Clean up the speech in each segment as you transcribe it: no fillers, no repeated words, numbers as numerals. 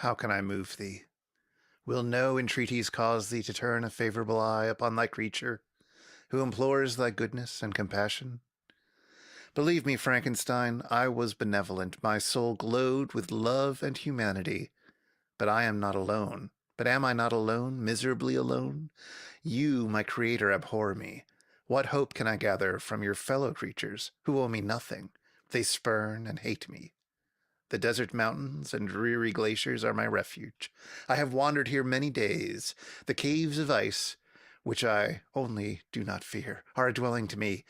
how can I move thee? Will no entreaties cause thee to turn a favorable eye upon thy creature, who implores thy goodness and compassion? Believe me, Frankenstein, I was benevolent. My soul glowed with love and humanity. But I am not alone. But am I not alone, miserably alone? You, my creator, abhor me. What hope can I gather from your fellow creatures, who owe me nothing? They spurn and hate me. The desert mountains and dreary glaciers are my refuge. I have wandered here many days. The caves of ice, which I only do not fear, are a dwelling to me,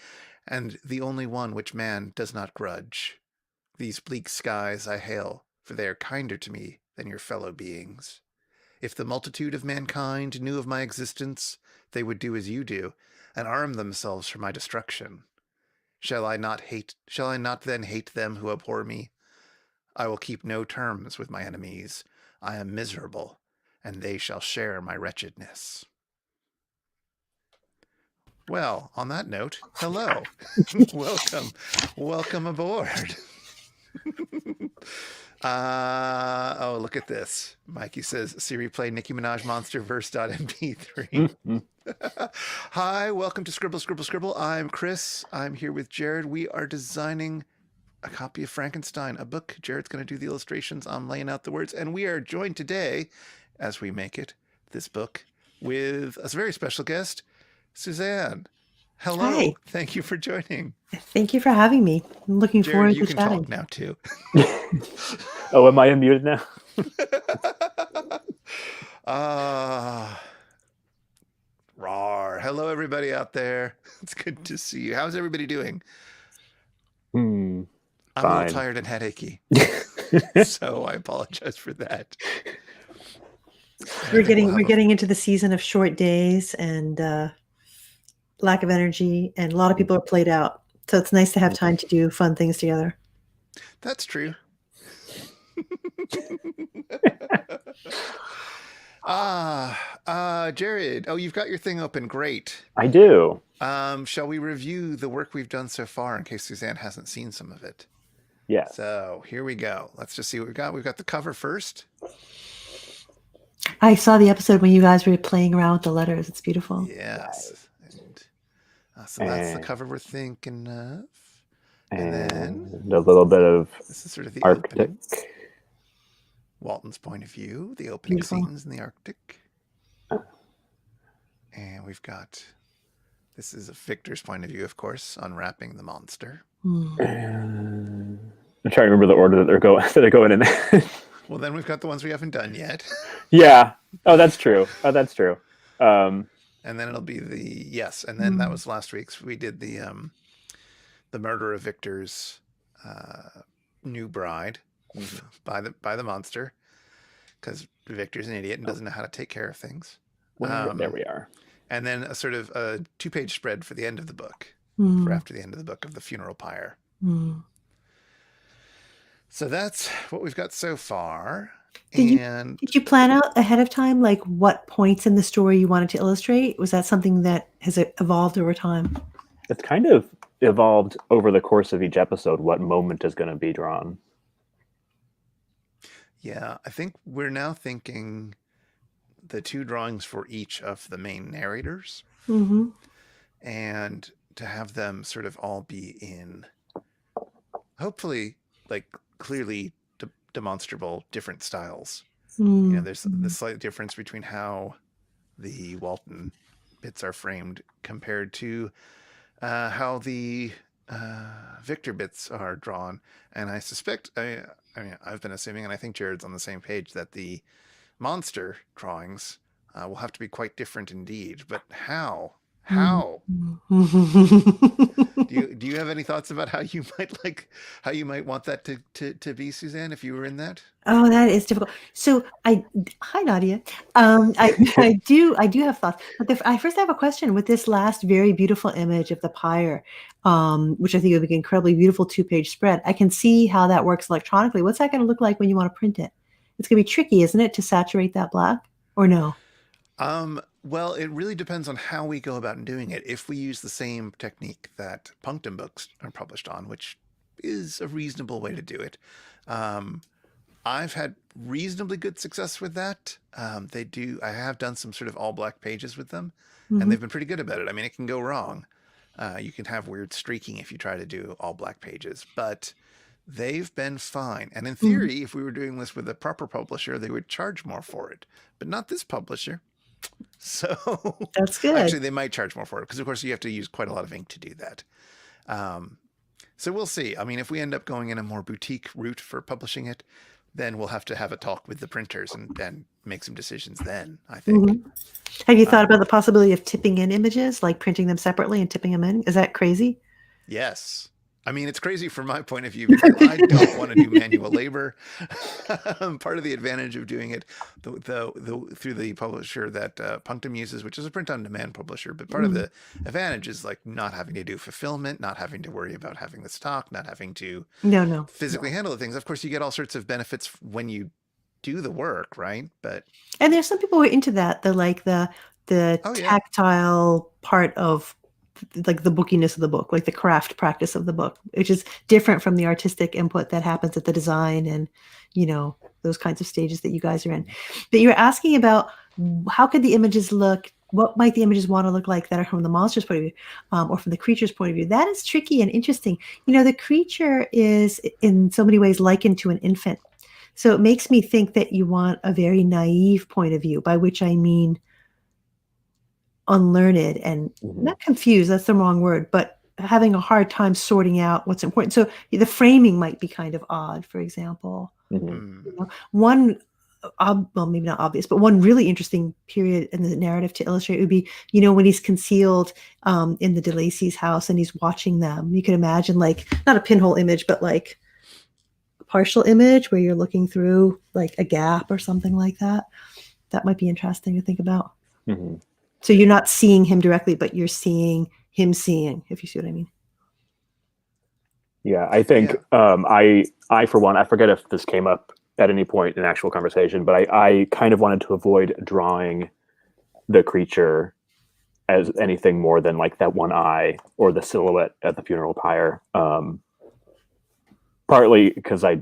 and the only one which man does not grudge. These bleak skies I hail, for they are kinder to me than your fellow beings. If the multitude of mankind knew of my existence, they would do as you do, and arm themselves for my destruction. Shall I not then hate them who abhor me? I will keep no terms with my enemies. I am miserable, and they shall share my wretchedness. Well, on that note, hello. Welcome aboard. Oh, look at this. Mikey says, Siri, play Nicki Minaj Monster Verse.mp3. Hi, welcome to Scribble, Scribble, Scribble. I'm Chris. I'm here with Jared. We are designing a copy of Frankenstein, a book. Jared's going to do the illustrations. I'm laying out the words. And we are joined today, as we make it, this book, with a very special guest, Suzanne. Hello. Hi. Thank you for joining. Thank you for having me. I'm looking Jared, forward you to can chatting. talk now, too. Oh, am I unmuted now? Rawr. Hello, everybody out there. It's good to see you. How's everybody doing? I'm a little tired and headachy, so I apologize for that. We're getting into the season of short days and lack of energy, and a lot of people are played out. So it's nice to have time to do fun things together. That's true. Jared. Oh, you've got your thing open. Great. I do. Shall we review the work we've done so far in case Suzanne hasn't seen some of it? Yeah. So here we go. Let's just see what we've got. We've got the cover first. I saw the episode when you guys were playing around with the letters. It's beautiful. Yes. And, so that's the cover we're thinking of. And then a little bit of this is sort of the Arctic. opening. Walton's point of view, the opening scenes in the Arctic. And we've got, this is Victor's point of view, of course, unwrapping the monster. I'm trying to remember the order that they're going in there. Well, then we've got the ones we haven't done yet. Yeah. Oh, that's true. And then it'll be and then that was last week's. We did the murder of Victor's new bride by the monster, because Victor's an idiot and doesn't know how to take care of things. There we are. And then a sort of a 2-page spread for the end of the book, for after the end of the book, of the funeral pyre. So that's what we've got so far. Did you plan out ahead of time, like what points in the story you wanted to illustrate? Was that something that has evolved over time? It's kind of evolved over the course of each episode, what moment is going to be drawn. Yeah, I think we're now thinking the 2 drawings for each of the main narrators. And to have them sort of all be in, hopefully, like, clearly demonstrable different styles. You know, there's the slight difference between how the Walton bits are framed compared to how the Victor bits are drawn. And I suspect, I mean, I've been assuming, and I think Jared's on the same page, that the monster drawings will have to be quite different indeed. But how? Do you have any thoughts about how you might want that to be, Suzanne, if you were in that? Oh, that is difficult. So hi Nadia. I do have thoughts, but I first have a question with this last very beautiful image of the pyre, which I think would be an incredibly beautiful 2-page spread. I can see how that works electronically. What's that going to look like when you want to print it? It's going to be tricky, isn't it, to saturate that black, or no? Well, it really depends on how we go about doing it. If we use the same technique that Punctum books are published on, which is a reasonable way to do it, I've had reasonably good success with that. I have done some sort of all black pages with them, and they've been pretty good about it. I mean, it can go wrong. You can have weird streaking if you try to do all black pages, but they've been fine. And in theory, if we were doing this with a proper publisher, they would charge more for it, but not this publisher. So That's good. Actually, they might charge more for it because, of course, you have to use quite a lot of ink to do that. So we'll see. I mean, if we end up going in a more boutique route for publishing it, then we'll have to have a talk with the printers and make some decisions then, I think. Have you thought about the possibility of tipping in images, like printing them separately and tipping them in? Is that crazy? Yes. I mean, it's crazy from my point of view because I don't want to do manual labor. Part of the advantage of doing it through the publisher that Punctum uses, which is a print-on-demand publisher, but part of the advantage is like not having to do fulfillment, not having to worry about having the stock, not having to physically handle the things. Of course, you get all sorts of benefits when you do the work, right? And there's some people who are into that. They're like the tactile part of like the bookiness of the book, like the craft practice of the book, which is different from the artistic input that happens at the design and, those kinds of stages that you guys are in. But you're asking about how could the images look, what might the images want to look like that are from the monster's point of view, or from the creature's point of view. That is tricky and interesting. The creature is in so many ways likened to an infant. So it makes me think that you want a very naive point of view, by which I mean unlearned and not confused, that's the wrong word, but having a hard time sorting out what's important. So the framing might be kind of odd, for example. One, well, maybe not obvious, but one really interesting period in the narrative to illustrate would be, when he's concealed in the de Lacy's house and he's watching them. You can imagine like, not a pinhole image, but like a partial image where you're looking through like a gap or something like that. That might be interesting to think about. So you're not seeing him directly, but you're seeing him seeing, if you see what I mean. Yeah, I think I for one, I forget if this came up at any point in actual conversation, but I kind of wanted to avoid drawing the creature as anything more than like that one eye or the silhouette at the funeral pyre. Partly because I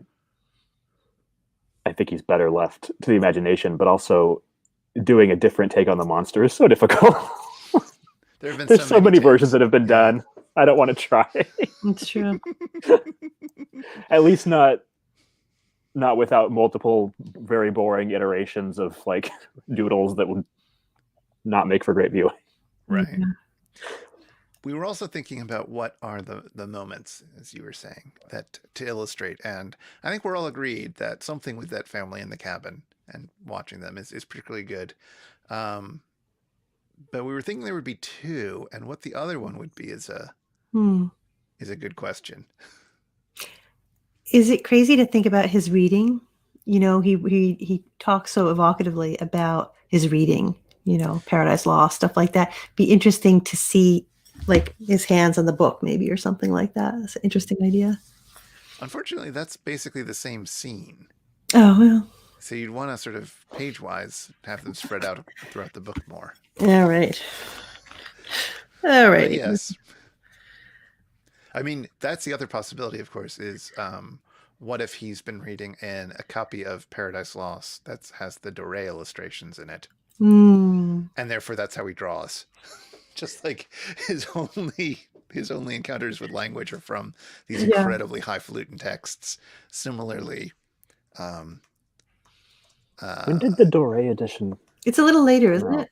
think he's better left to the imagination, but also doing a different take on the monster is so difficult. There's so many versions that have been done. I don't want to try. It's true. At least not without multiple very boring iterations of like doodles that would not make for great viewing. Right. We were also thinking about what are the moments, as you were saying, that to illustrate. And I think we're all agreed that something with that family in the cabin and watching them is particularly good. But we were thinking there would be two, and what the other one would be is a good question. Is it crazy to think about his reading? He talks so evocatively about his reading, Paradise Lost, stuff like that. Be interesting to see like his hands on the book maybe or something like that. That's an interesting idea. Unfortunately, that's basically the same scene. Oh, well. So you'd want to sort of page-wise have them spread out throughout the book more. All right. All right. But yes. I mean, that's the other possibility, of course, is what if he's been reading in a copy of Paradise Lost that has the Doré illustrations in it? And therefore that's how he draws. Just like his only encounters with language are from these incredibly highfalutin texts. Similarly, when did the Doré edition? It's a little later, isn't it?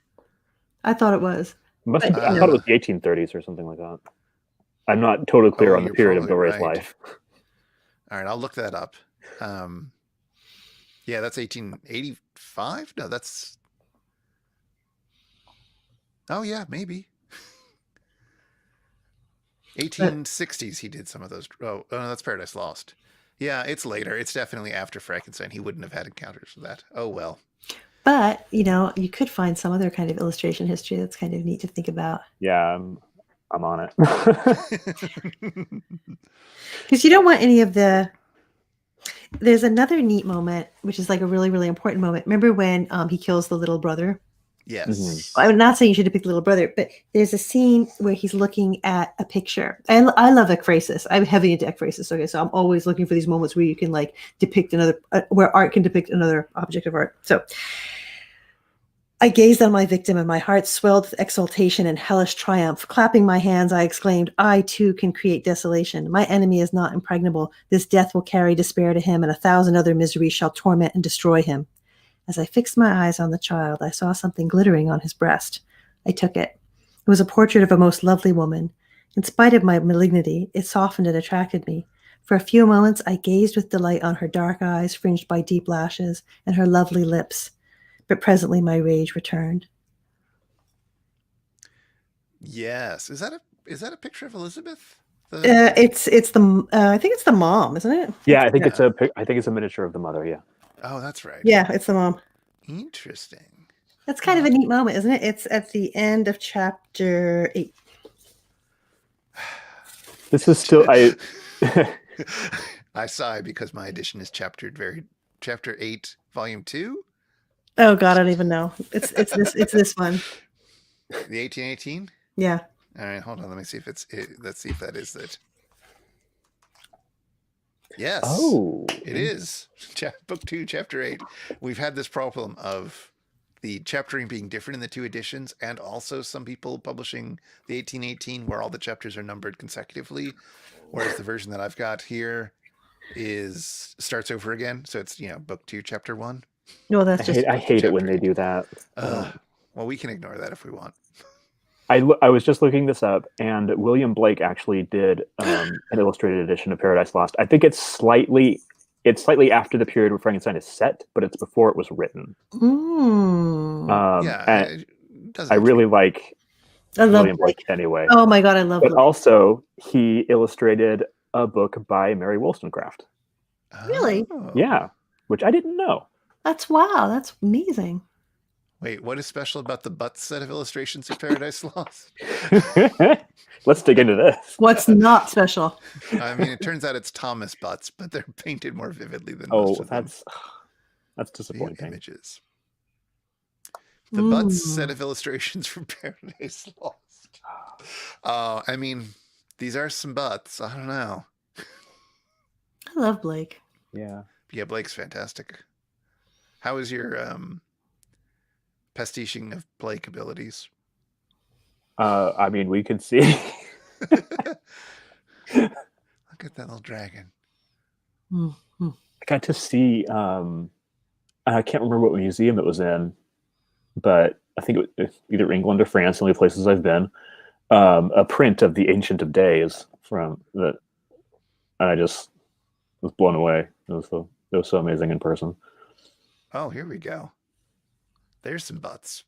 I thought it was. I thought it was the 1830s or something like that. I'm not totally clear on the period of Doré's life. All right, I'll look that up. Yeah, that's 1885? No, that's... Oh, yeah, maybe. 1860s he did some of those. Oh, no, that's Paradise Lost. Yeah, it's later. It's definitely after Frankenstein. He wouldn't have had encounters with that. Oh, well. But, you could find some other kind of illustration history that's kind of neat to think about. Yeah, I'm on it. Because you don't want any of the... There's another neat moment, which is like a really, really important moment. Remember when he kills the little brother? Yes. I'm not saying you should depict the little brother, but there's a scene where he's looking at a picture. And I love ekphrasis. I'm heavy into ekphrasis. Okay, so I'm always looking for these moments where you can like depict another, where art can depict another object of art. So I gazed on my victim, and my heart swelled with exultation and hellish triumph. Clapping my hands, I exclaimed, "I too can create desolation. My enemy is not impregnable. This death will carry despair to him, and 1,000 other miseries shall torment and destroy him." As I fixed my eyes on the child, I saw something glittering on his breast. I took it. It was a portrait of a most lovely woman. In spite of my malignity, it softened and attracted me. For a few moments, I gazed with delight on her dark eyes fringed by deep lashes and her lovely lips. But presently my rage returned. Yes. Is that a picture of Elizabeth? It's the I think it's the mom, isn't it? Yeah, I think it's a miniature of the mother. Yeah. Oh, that's right. Yeah, it's the mom. Interesting. That's kind of a neat moment, isn't it? It's at the end of chapter 8. This is still I sigh because my edition is chapter 8, volume 2. Oh God, I don't even know. It's this one. The 1818. Yeah. All right, hold on. Let me see if let's see if that is it. Yes. Oh, it is. Book 2, chapter 8. We've had this problem of the chaptering being different in the two editions, and also some people publishing the 1818 where all the chapters are numbered consecutively, whereas the version that I've got here starts over again. So it's, book 2, chapter 1. No, that's I hate it when they do that. Well, we can ignore that if we want. I was just looking this up, and William Blake actually did an illustrated edition of Paradise Lost. I think it's slightly after the period where Frankenstein is set, but it's before it was written. I really like William Blake anyway. Oh my God, I love But Blake. also, he illustrated a book by Mary Wollstonecraft. Really? Yeah, which I didn't know. That's amazing. Wait, what is special about the Butts set of illustrations of Paradise Lost? Let's dig into this. What's not special? I mean, it turns out it's Thomas Butts, but they're painted more vividly than most of them. That's disappointing. Images. The Butts set of illustrations from Paradise Lost. I mean, these are some butts. I don't know. I love Blake. Yeah. Yeah, Blake's fantastic. How is your pastiching of Blake abilities? I mean, we could see. Look at that little dragon. Mm-hmm. I got to see. I can't remember what museum it was in, but I think it was either England or France. The only places I've been. A print of the Ancient of Days from that, and I just was blown away. It was so amazing in person. Oh, here we go. There's some butts.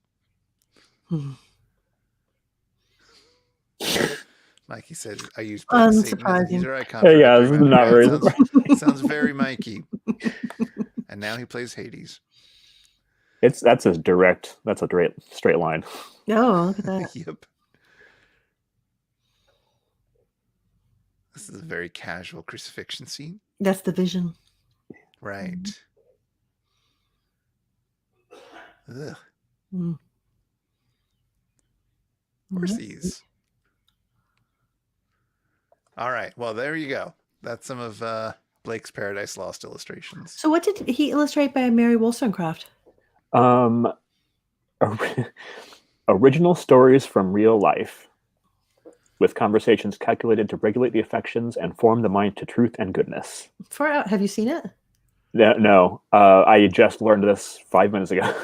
Mikey said, "I use unsurprising. These are icons." Yeah, this is not very. Sounds very Mikey. And now he plays Hades. That's a straight line. Oh, look at that. Yep. This is a very casual crucifixion scene. That's the vision. Right. Ugh. Mm. Horsies. All right. Well, there you go. That's some of Blake's Paradise Lost illustrations. So what did he illustrate by Mary Wollstonecraft? Original stories from real life, with conversations calculated to regulate the affections and form the mind to truth and goodness. Far out. Have you seen it? No. I just learned this 5 minutes ago.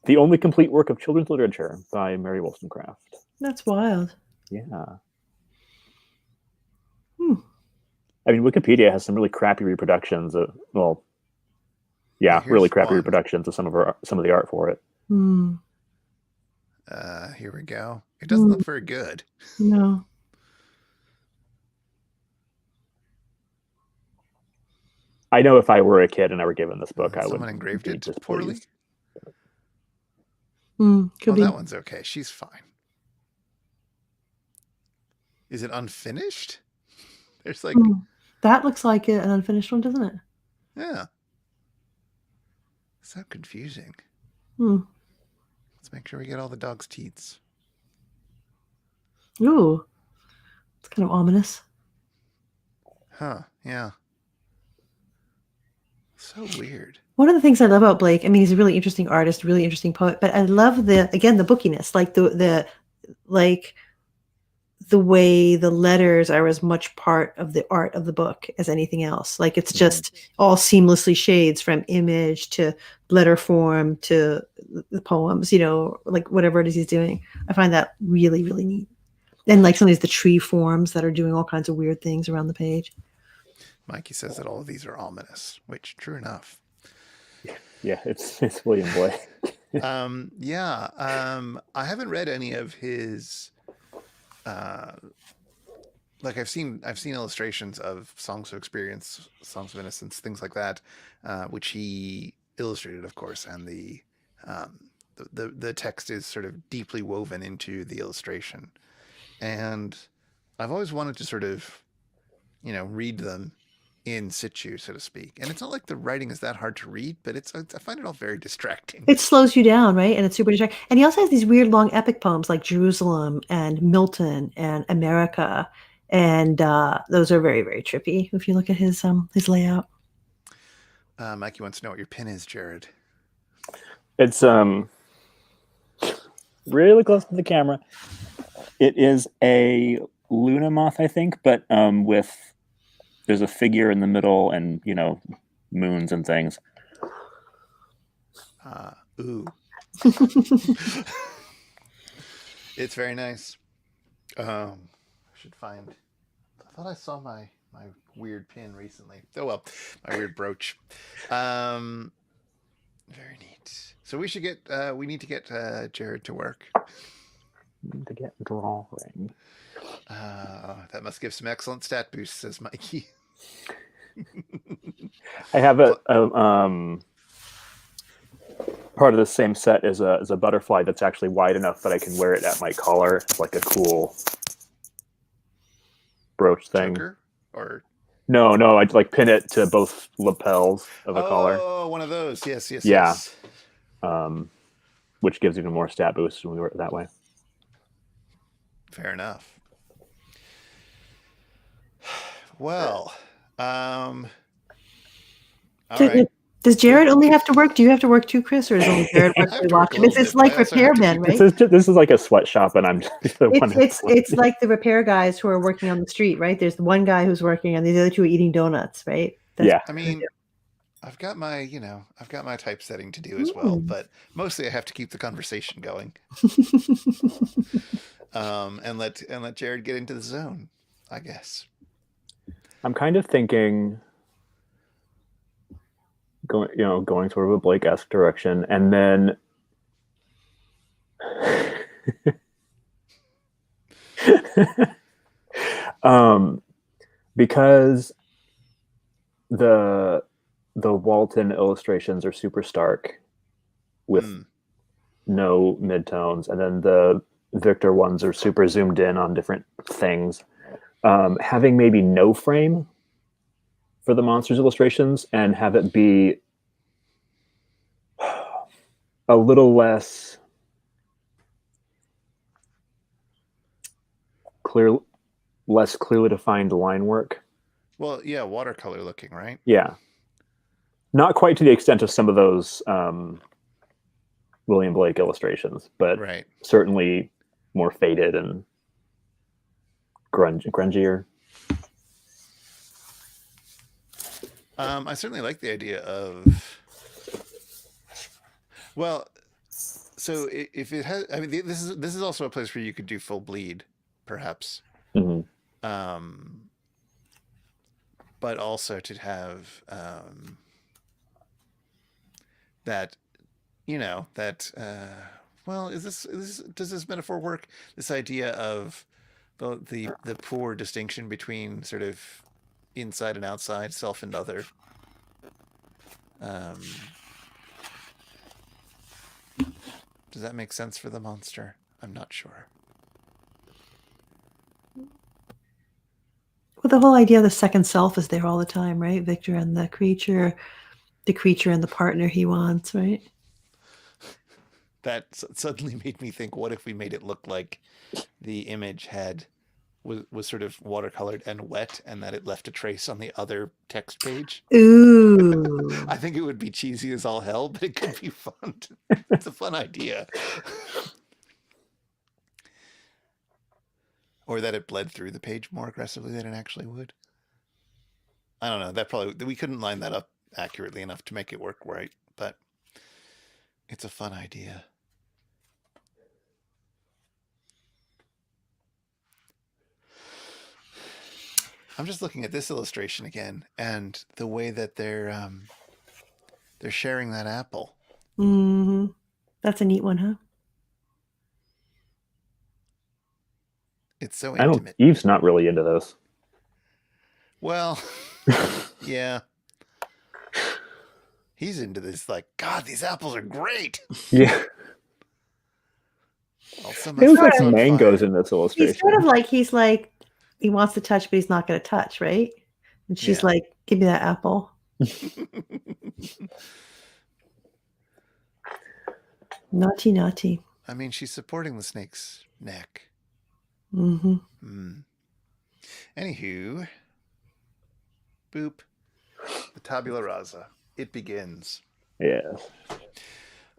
The only complete work of children's literature by Mary Wollstonecraft. That's wild. Yeah. I mean, Wikipedia has some really crappy reproductions of, really crappy reproductions of some of the art for it. Here we go. It doesn't look very good. No. I know if I were a kid and I were given this book, I would. Someone engraved it poorly. Could be. That one's okay. She's fine. Is it unfinished? There's like that looks like an unfinished one, doesn't it? Yeah. So confusing. It's Let's make sure we get all the dog's teats. Ooh, it's kind of ominous. Huh, yeah. So weird. One of the things I love about Blake, I mean, he's a really interesting artist, really interesting poet, but I love the bookiness, like the way the letters are as much part of the art of the book as anything else. Like it's just all seamlessly shades from image to letter form to the poems, like whatever it is he's doing. I find that really, really neat. And like sometimes the tree forms that are doing all kinds of weird things around the page. Mikey says that all of these are ominous, which true enough. Yeah, it's William Blake. I haven't read any of his like I've seen illustrations of Songs of Experience, Songs of Innocence, things like that, which he illustrated, of course, and the text is sort of deeply woven into the illustration. And I've always wanted to sort of, read them in situ, so to speak. And it's not like the writing is that hard to read, but I find it all very distracting. It slows you down, right? And it's super distracting. And he also has these weird long epic poems like Jerusalem and Milton and America. And those are very, very trippy if you look at his layout. Mikey wants to know what your pin is, Jared. It's really close to the camera. It is a Luna moth, I think, but there's a figure in the middle and, moons and things. Ooh. It's very nice. I should find... I thought I saw my weird pin recently. Oh, well, my weird brooch. Very neat. So we need to get Jared to work. To get drawing. That must give some excellent stat boosts, says Mikey. I have a part of the same set is a butterfly that's actually wide enough that I can wear it at my collar. It's like a cool brooch thing. Choker? Or no, I'd like pin it to both lapels of a collar. Oh, one of those. Yes. Yeah. Yes. Which gives even more stat boost when we work that way. Fair enough. Well, all right. Does Jared only have to work? Do you have to work too, Chris, or is only Jared work to watch him? It's like repairmen, right? This is like a sweatshop, and I'm just the one. It's like the repair guys who are working on the street, right? There's the one guy who's working, and the other two are eating donuts, right? Yeah. I mean, I've got my typesetting to do as well, but mostly I have to keep the conversation going. And let Jared get into the zone, I guess. I'm kind of thinking going sort of a Blake-esque direction, and then because the Walton illustrations are super stark with no midtones, and then the Victor ones are super zoomed in on different things. Having maybe no frame for the monsters illustrations and have it be a little less clearly defined line work. Well, yeah, watercolor looking, right? Yeah. Not quite to the extent of some of those William Blake illustrations, but right. Certainly more faded and grungier. I certainly like the idea of, well, so if it has, I mean, this is also a place where you could do full bleed, perhaps. Mm-hmm. But also to have that, well, does this metaphor work? This idea of the poor distinction between sort of inside and outside, self and other. Does that make sense for the monster? I'm not sure. Well, the whole idea of the second self is there all the time, right? Victor and the creature and the partner he wants, right? That suddenly made me think, what if we made it look like the image was sort of watercolored and wet, and that it left a trace on the other text page? Ooh. I think it would be cheesy as all hell, but it could be fun. It's a fun idea. Or that it bled through the page more aggressively than it actually would. I don't know. We couldn't line that up accurately enough to make it work right, but it's a fun idea. I'm just looking at this illustration again, and the way that they're sharing that apple. Mm-hmm. That's a neat one, huh? It's so I don't. intimate. Eve's not really into those. Well, yeah. He's into this, like, God, these apples are great. Yeah. Also, It was like on mangoes fire. in this illustration. He's sort of like he wants to touch, but he's not going to touch, right? And she's Yeah. like, "Give me that apple." Naughty, naughty. I mean, she's supporting the snake's neck. Mm-hmm. Anywho, boop. The tabula rasa. It begins. Yes.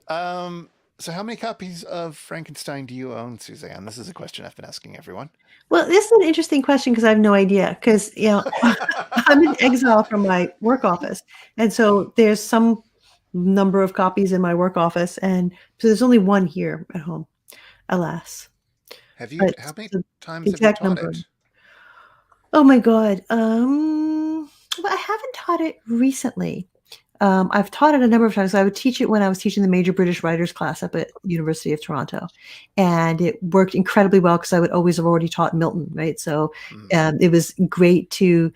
So how many copies of Frankenstein do you own, Suzanne? This is a question I've been asking everyone. Well, this is an interesting question because I have no idea. Because I'm in exile from my work office, and so there's some number of copies in my work office, and so there's only one here at home, alas. Have you? But How many the times have you exact taught number. it? Oh my God. Well, I haven't taught it recently. I've taught it a number of times. I would teach it when I was teaching the major British writers class up at University of Toronto, and it worked incredibly well because I would always have already taught Milton, right? So it was great to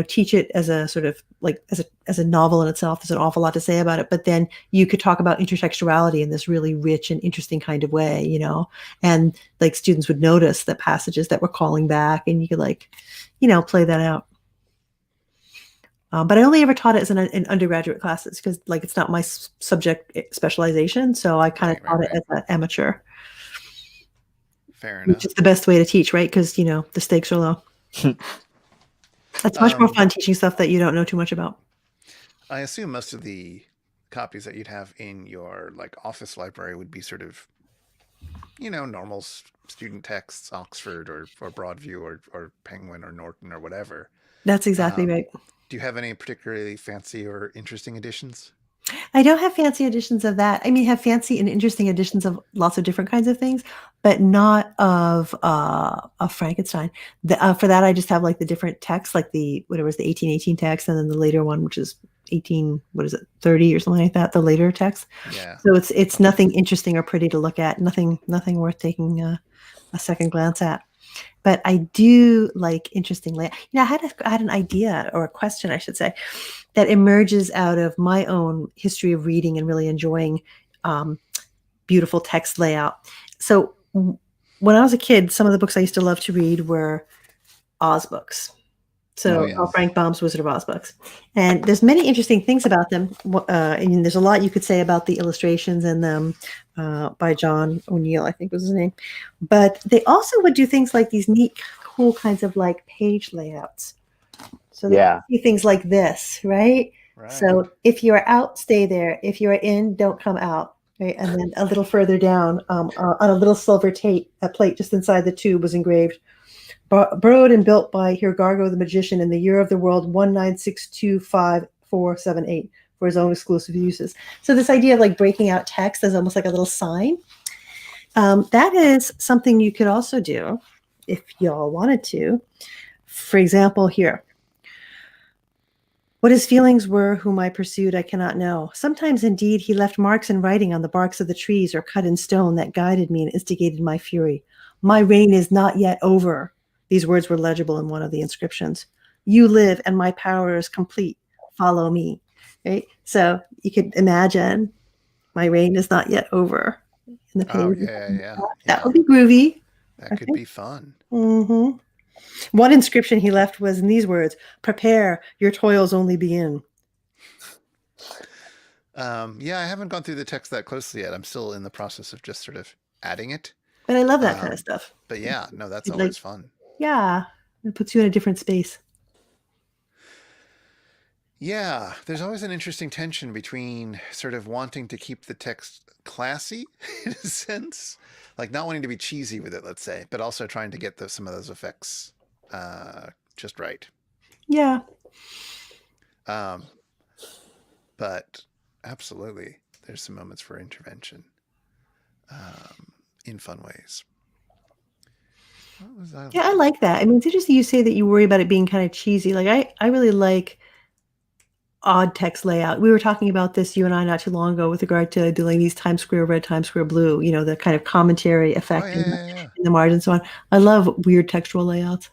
teach it as a sort of like as a novel in itself. There's an awful lot to say about it, but then you could talk about intertextuality in this really rich and interesting kind of way, and like students would notice the passages that were calling back, and you could play that out. But I only ever taught it as in undergraduate classes because it's not my subject specialization. So I kind of taught it as an amateur. Fair enough. Which is the best way to teach, right? Because, the stakes are low. It's much more fun teaching stuff that you don't know too much about. I assume most of the copies that you'd have in your office library would be sort of, normal student texts, Oxford or Broadview or Penguin or Norton or whatever. That's exactly right. Do you have any particularly fancy or interesting editions? I don't have fancy editions of that. I mean, have fancy and interesting editions of lots of different kinds of things, but not of Frankenstein. For that, I just have the different texts, like the 1818 text, and then the later one, which is 30 or something like that. The later text. Yeah. So it's nothing interesting or pretty to look at. Nothing worth taking a second glance at. But I do like interesting layout. I had an idea, or a question, I should say, that emerges out of my own history of reading and really enjoying beautiful text layout. So when I was a kid, some of the books I used to love to read were Oz books. So yes. Frank Baum's Wizard of Oz books. And there's many interesting things about them. And there's a lot you could say about the illustrations in them by John O'Neill, I think was his name. But they also would do things like these neat, cool kinds of page layouts. So they see things like this, right? So if you are out, stay there. If you are in, don't come out. Right? And then a little further down on a little silver plate just inside the tube was engraved, borrowed and built by Hirgargo the magician in the year of the world 196254778 for his own exclusive uses. So this idea of breaking out text as almost like a little sign, that is something you could also do if y'all wanted to. For example, here. What his feelings were, whom I pursued, I cannot know. Sometimes, indeed, he left marks in writing on the barks of the trees or cut in stone that guided me and instigated my fury. My reign is not yet over. These words were legible in one of the inscriptions. You live, and my power is complete. Follow me. Right? So you could imagine my reign is not yet over. In the page. Yeah. That would be groovy. That could be fun. Mm-hmm. One inscription he left was in these words: "Prepare, your toils only begin." Yeah, I haven't gone through the text that closely yet. I'm still in the process of just sort of adding it. But I love that kind of stuff. But yeah, no, that's It, always fun. Yeah, it puts you in a different space. Yeah, there's always an interesting tension between sort of wanting to keep the text classy in a sense, like not wanting to be cheesy with it, let's say, but also trying to get some of those effects just right. Yeah. But absolutely, there's some moments for intervention in fun ways. What was I? Yeah, I like that. I mean, it's interesting you say that you worry about it being kind of cheesy. Like I really like odd text layout. We were talking about this, you and I, not too long ago with regard to Delaney's Times Square Red, Times Square Blue, the kind of commentary effect Yeah. in the margin and so on. I love weird textual layouts.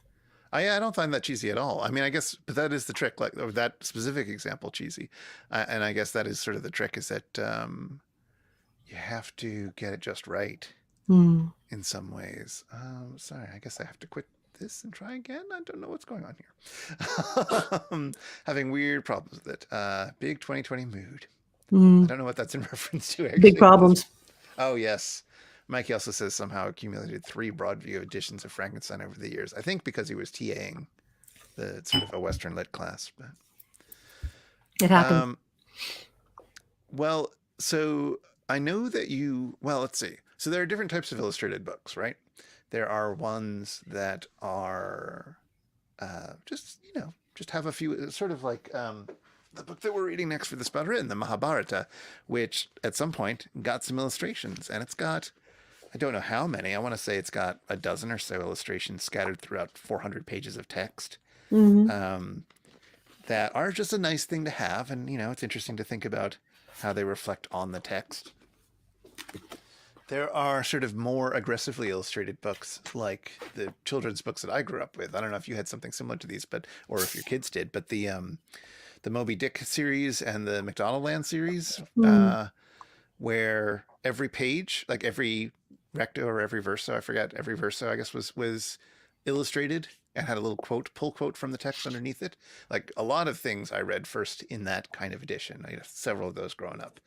I don't find that cheesy at all. I mean, I guess, but that is the trick, like, or that specific example, cheesy. And I guess that is sort of the trick, is that you have to get it just right in some ways. Sorry, I guess I have to quit this and try again. I don't know what's going on here. Having weird problems with it. Big 2020 mood. I don't know what that's in reference to, actually. Big problems. Oh, yes. Mikey also says somehow accumulated 3 Broadview editions of Frankenstein over the years. I think because he was TAing the sort of a Western lit class. But it happened. Well, so I know that let's see. So there are different types of illustrated books, right? There are ones that are just have a few, sort of like the book that we're reading next for the Spouter-Inn, the Mahabharata, which at some point got some illustrations, and it's got, I don't know how many. I want to say it's got a dozen or so illustrations scattered throughout 400 pages of text that are just a nice thing to have. And, it's interesting to think about how they reflect on the text. There are sort of more aggressively illustrated books, like the children's books that I grew up with. I don't know if you had something similar to these, or if your kids did, but the Moby Dick series and the McDonald Land series, where every page, like every recto or every verso, I forget, every verso, I guess, was illustrated and had a little pull quote from the text underneath it. Like a lot of things I read first in that kind of edition. I had several of those growing up,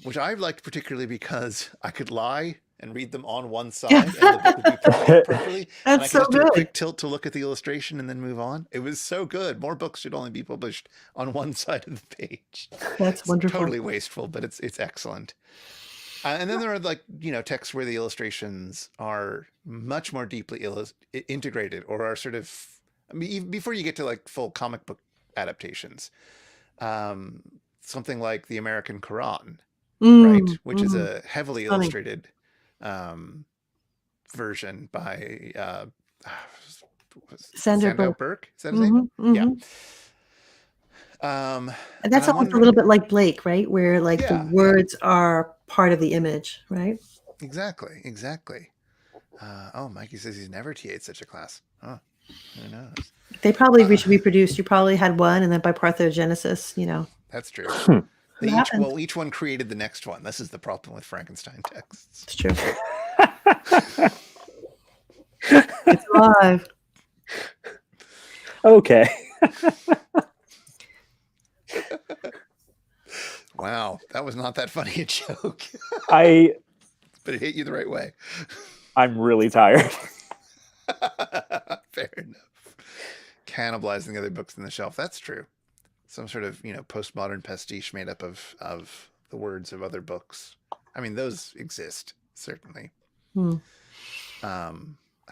which I liked particularly because I could lie and read them on one side and the book would be printed properly. That's and I could so just do good. a quick tilt to look at the illustration and then move on. It was so good. More books should only be published on one side of the page. That's wonderful. Totally wasteful, but it's excellent. And then there are texts where the illustrations are much more deeply integrated, or are sort of, I mean, even before you get to like full comic book adaptations, something like the American Quran, right? Which is a heavily illustrated version by Sandra Burke. Is that his name? Yeah. And that's almost a little bit like Blake, right? Where the words are part of the image, right? Exactly. Mikey says he's never TA'd such a class. Oh, who knows? They probably should be produced. You probably had one, and then by parthenogenesis, That's true. Each one created the next one. This is the problem with Frankenstein texts. It's true. It's alive. Okay. Wow, that was not that funny a joke. But it hit you the right way. I'm really tired. Fair enough. Cannibalizing the other books in the shelf. That's true. Some sort of, postmodern pastiche made up of the words of other books. I mean, those exist, certainly. I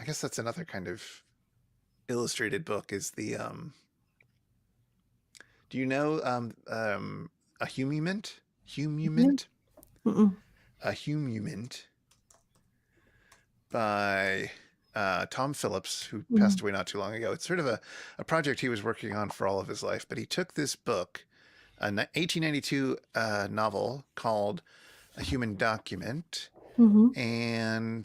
guess that's another kind of illustrated book, is the do you know a humumint? A humumint by Tom Phillips, who passed away not too long ago. It's sort of a project he was working on for all of his life, but he took this book, an 1892 novel called A Human Document, and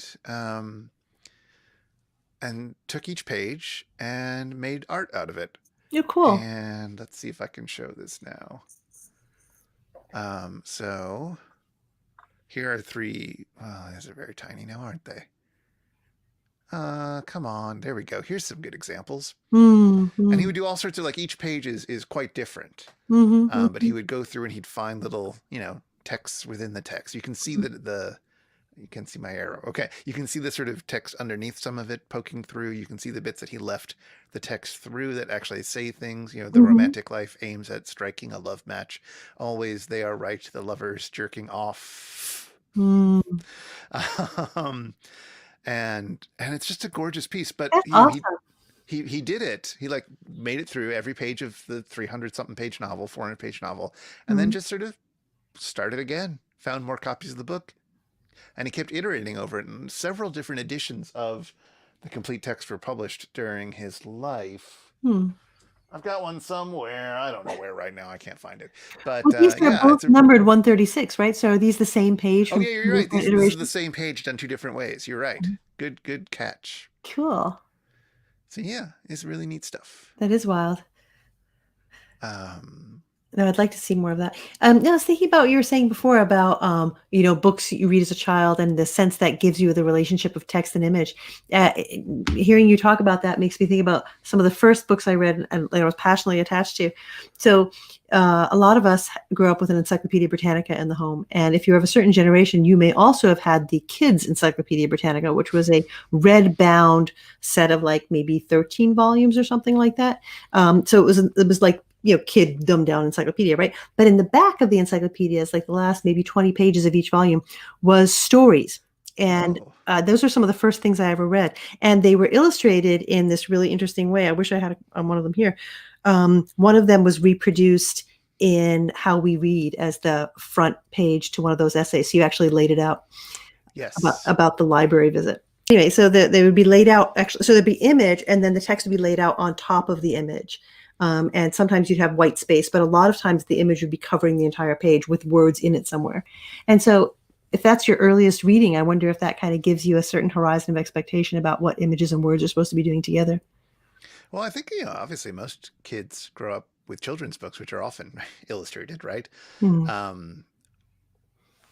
took each page and made art out of it. Yeah, cool. And let's see if I can show this now. So here are 3. Well, these are very tiny now, aren't they? come on, there we go. Here's some good examples. Mm-hmm. And he would do all sorts of, like, each page is quite different. Mm-hmm. But he would go through and he'd find little, texts within the text. You can see you can see my arrow. Okay. You can see the sort of text underneath some of it poking through. You can see the bits that he left the text through that actually say things. The romantic life aims at striking a love match. Always they are right, the lovers jerking off. Mm-hmm. Um, and it's just a gorgeous piece. But That's awesome. he did it. He like made it through every page of the 300 something page novel, 400 page novel, and then just sort of started again, found more copies of the book, and he kept iterating over it. And several different editions of the complete text were published during his life. I've got one somewhere. I don't know where right now. I can't find it. But these are both numbered 136, right? So are these the same page? Oh yeah, you're right. This is the same page done two different ways. You're right. Good catch. Cool. So yeah, it's really neat stuff. That is wild. No, I'd like to see more of that. I was thinking about what you were saying before about, books you read as a child and the sense that gives you the relationship of text and image. Hearing you talk about that makes me think about some of the first books I read and I was passionately attached to. So a lot of us grew up with an Encyclopedia Britannica in the home. And if you're of a certain generation, you may also have had the Kids Encyclopedia Britannica, which was a red bound set of like maybe 13 volumes or something like that. So it was like, kid dumbed down encyclopedia, right? But in the back of the encyclopedias, like the last maybe 20 pages of each volume was stories. And those are some of the first things I ever read. And they were illustrated in this really interesting way. I wish I had one of them here. One of them was reproduced in How We Read as the front page to one of those essays. So you actually laid it out. Yes. About the library visit. Anyway, so they would be laid out, actually, so there'd be image, and then the text would be laid out on top of the image. And sometimes you'd have white space, but a lot of times the image would be covering the entire page with words in it somewhere. And so if that's your earliest reading, I wonder if that kind of gives you a certain horizon of expectation about what images and words are supposed to be doing together. Well, I think, obviously most kids grow up with children's books, which are often illustrated, right? And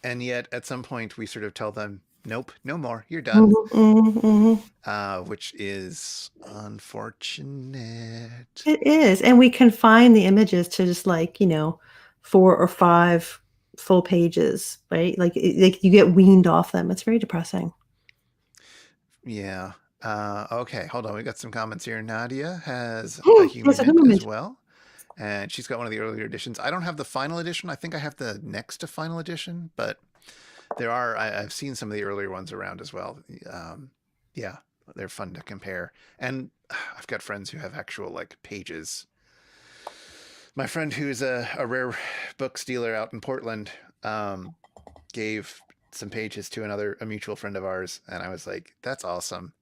yet at some point we sort of tell them, nope, no more, you're done. Which is unfortunate. It is. And we confine the images to just like, 4 or 5 full pages, right? Like you get weaned off them. It's very depressing. Yeah. Okay, hold on. We got some comments here. Nadia has a human as well. And she's got one of the earlier editions. I don't have the final edition. I think I have the next to final edition, but I've seen some of the earlier ones around as well. Yeah, they're fun to compare. And I've got friends who have actual like pages. My friend who's a rare books dealer out in Portland gave some pages to a mutual friend of ours. And I was like, that's awesome.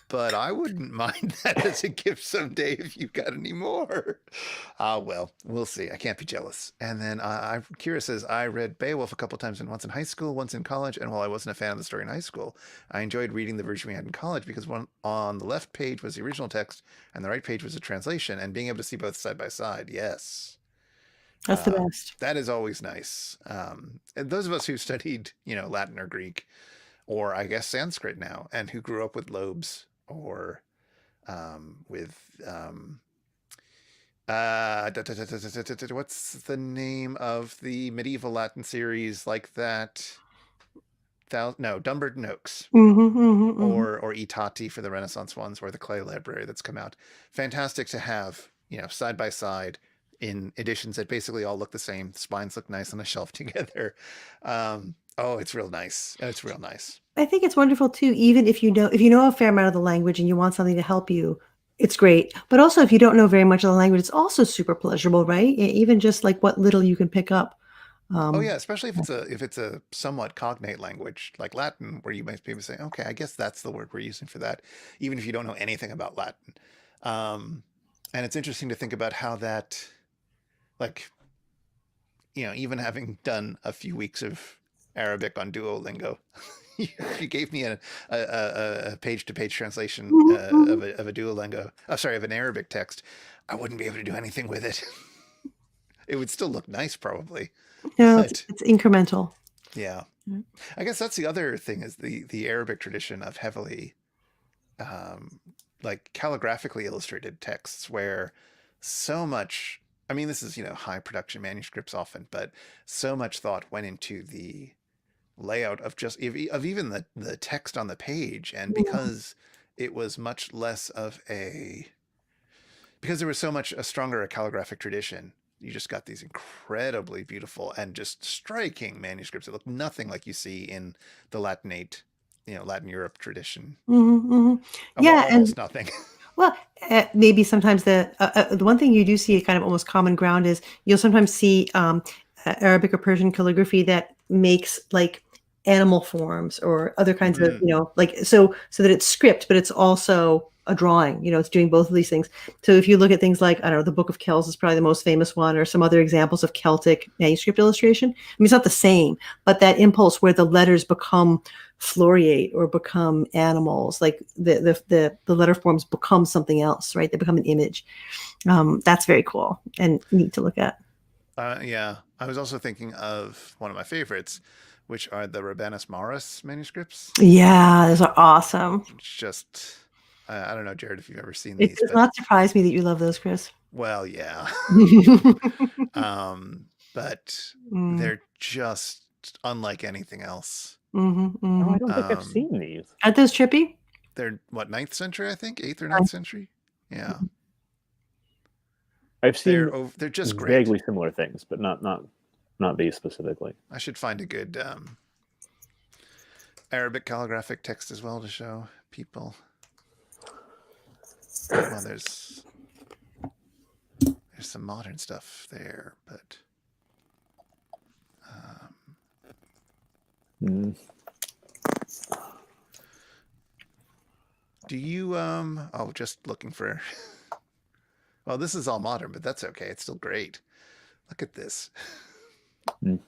But I wouldn't mind that as a gift someday if you got any more. Well, we'll see. I can't be jealous. And then Kira says, I read Beowulf a couple times, and once in high school, once in college. And while I wasn't a fan of the story in high school, I enjoyed reading the version we had in college because one on the left page was the original text and the right page was a translation, and being able to see both side by side. Yes. That's the best. That is always nice. And those of us who studied, Latin or Greek, or I guess Sanskrit now, and who grew up with lobes, or with what's the name of the medieval Latin series like that? Dunbert and Oaks, or Itati for the Renaissance ones, or the Clay Library that's come out. Fantastic to have, side by side in editions that basically all look the same. The spines look nice on a shelf together. It's real nice. It's real nice. I think it's wonderful too, even if you know a fair amount of the language and you want something to help you, it's great. But also if you don't know very much of the language, it's also super pleasurable, right? Even just like what little you can pick up. Especially if it's a somewhat cognate language like Latin, where you might be able to say, okay, I guess that's the word we're using for that, even if you don't know anything about Latin. And it's interesting to think about how that, like, even having done a few weeks of Arabic on Duolingo, you gave me a page-to-page translation of a Duolingo, of an Arabic text. I wouldn't be able to do anything with it. It would still look nice, probably. No, it's incremental. Yeah. I guess that's the other thing, is the Arabic tradition of heavily like calligraphically illustrated texts where so much, I mean, this is, high production manuscripts often, but so much thought went into the layout of even the text on the page. And because it was much less of because there was so much a stronger calligraphic tradition, you just got these incredibly beautiful and just striking manuscripts that look nothing like you see in the Latin Europe tradition. Yeah, almost nothing. well, maybe sometimes the one thing you do see kind of almost common ground is you'll sometimes see Arabic or Persian calligraphy that makes like animal forms or other kinds of, like so that it's script, but it's also a drawing. It's doing both of these things. So if you look at things like, I don't know, the Book of Kells is probably the most famous one, or some other examples of Celtic manuscript illustration. I mean, it's not the same, but that impulse where the letters become floriate or become animals, like the letter forms become something else, right? They become an image. That's very cool and neat to look at. Yeah, I was also thinking of one of my favorites, which are the Rabanus Maurus manuscripts. Yeah, those are awesome. It's just, I don't know, Jared, if you've ever seen It these. does not surprise me that you love those, Chris. Well, yeah. But they're just unlike anything else. Oh, I don't think I've seen these. Aren't those trippy? They're what, 9th century, I think? 8th or 9th century? Yeah. I've seen they're just great. Vaguely similar things, but not these specifically. I should find a good Arabic calligraphic text as well to show people. Well, there's some modern stuff there, but do you just looking for well, this is all modern, but that's okay, it's still great. Look at this. And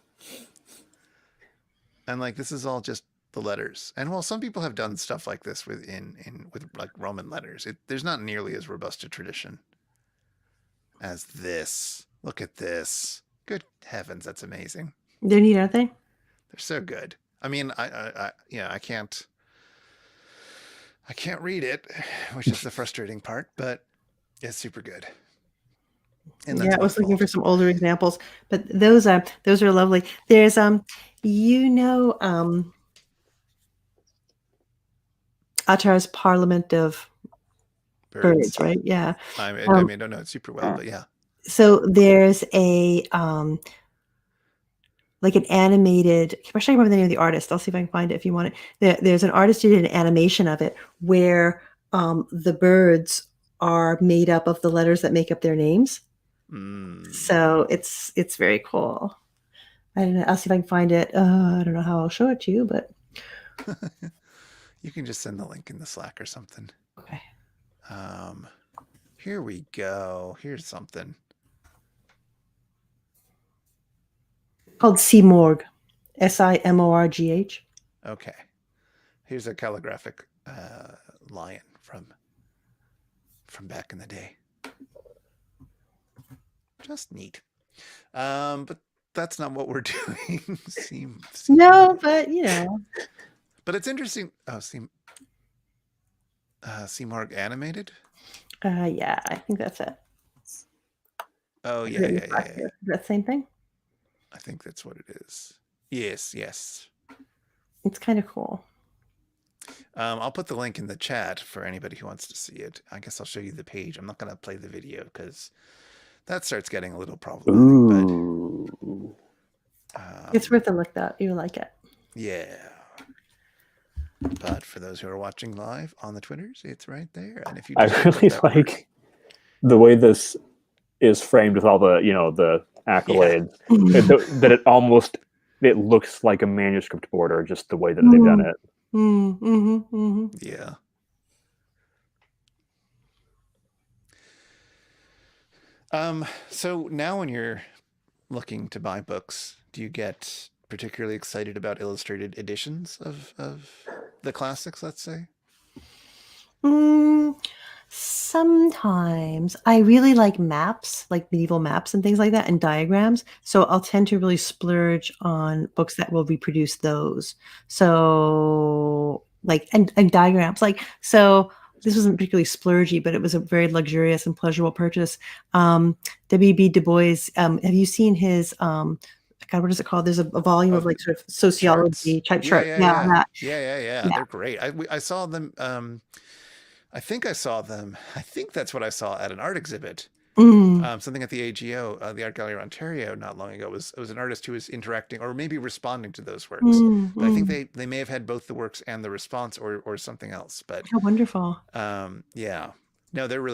like, this is all just the letters. And well, some people have done stuff like this with like Roman letters. There's not nearly as robust a tradition as this. Look at this. Good heavens, that's amazing. They're neat, aren't they? They're so good. I mean, I can't read it, which is the frustrating part, but it's super good. And yeah, I was looking for some older examples, but those are lovely. There's Attar's Parliament of Birds, right? Yeah. I don't know it super well, but yeah. So there's a like an animated, I'm trying to remember the name of the artist. I'll see if I can find it if you want it. There's an artist who did an animation of it where the birds are made up of the letters that make up their names. So it's very cool. I don't know. I'll see if I can find it. I don't know how I'll show it to you, but you can just send the link in the Slack or something. Okay. Here we go. Here's something called Simorgh, Simorgh. Okay. Here's a calligraphic lion from back in the day. Just neat. But that's not what we're doing. No, but But it's interesting. Oh, Simorgh animated? Yeah, I think that's it. Oh, yeah. That same thing? I think that's what it is. Yes. It's kind of cool. I'll put the link in the chat for anybody who wants to see it. I guess I'll show you the page. I'm not going to play the video because that starts getting a little problematic. But, it's worth a look, though. You'll like it. Yeah. But for those who are watching live on the Twitters, it's right there. And if you I really like the way this is framed with all the, the accolades, that it looks like a manuscript border, just the way that they've done it. Yeah. So now when you're looking to buy books, do you get particularly excited about illustrated editions of the classics, let's say? Sometimes I really like maps, like medieval maps and things like that, and diagrams. So I'll tend to really splurge on books that will reproduce those. So like, and diagrams, like, so this wasn't particularly splurgy, but it was a very luxurious and pleasurable purchase. W.B. Du Bois, have you seen his, God, what is it called? There's a volume of like sort of sociology type chart. Yeah. Yeah. They're great. I saw them. I think that's what I saw at an art exhibit. Something at the AGO, the Art Gallery of Ontario, not long ago. It was an artist who was interacting or maybe responding to those works. But I think they may have had both the works and the response or something else. But how wonderful. Yeah, no, they're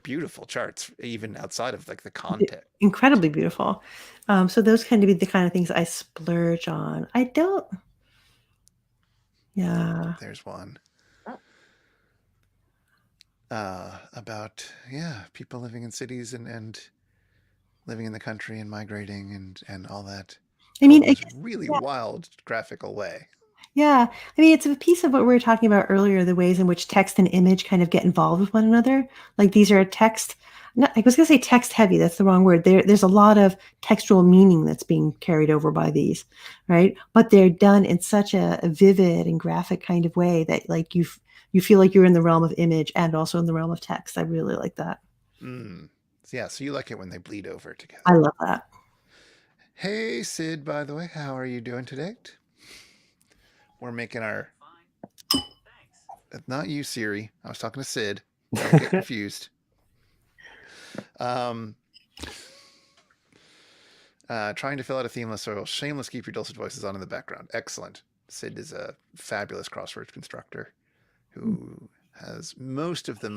beautiful charts, even outside of like the content. Incredibly beautiful. So those tend to be the kind of things I splurge on. I don't. Yeah. There's one. About people living in cities and living in the country and migrating and all that. I mean, it's really wild graphical way. Yeah. I mean, it's a piece of what we were talking about earlier, the ways in which text and image kind of get involved with one another. Like these are text, I was going to say text heavy. That's the wrong word. There's a lot of textual meaning that's being carried over by these, right? But they're done in such a vivid and graphic kind of way that like you feel like you're in the realm of image and also in the realm of text. I really like that. Yeah, so you like it when they bleed over together. I love that. Hey, Sid, by the way, how are you doing today? We're making our... Not you, Siri. I was talking to Sid. Don't get confused. Trying to fill out a theme list, so shameless keep your dulcet voices on in the background. Excellent. Sid is a fabulous crossword constructor who has most of the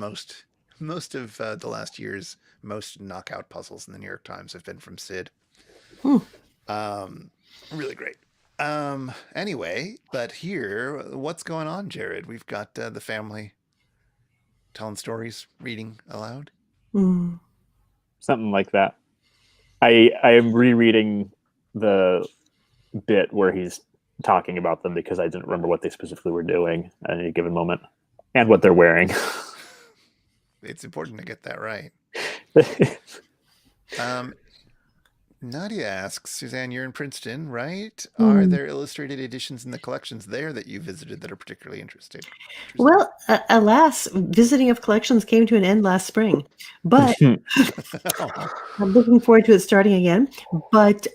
last year's most knockout puzzles in the New York Times have been from Sid. Really great. Anyway, but here, what's going on, Jared? We've got the family telling stories, reading aloud. Something like that. I am rereading the bit where he's talking about them because I didn't remember what they specifically were doing at any given moment and what they're wearing. It's important to get that right. Nadia asks, Suzanne, you're in Princeton, right? Are there illustrated editions in the collections there that you visited that are particularly interesting? Well, alas, visiting of collections came to an end last spring, but I'm looking forward to it starting again. But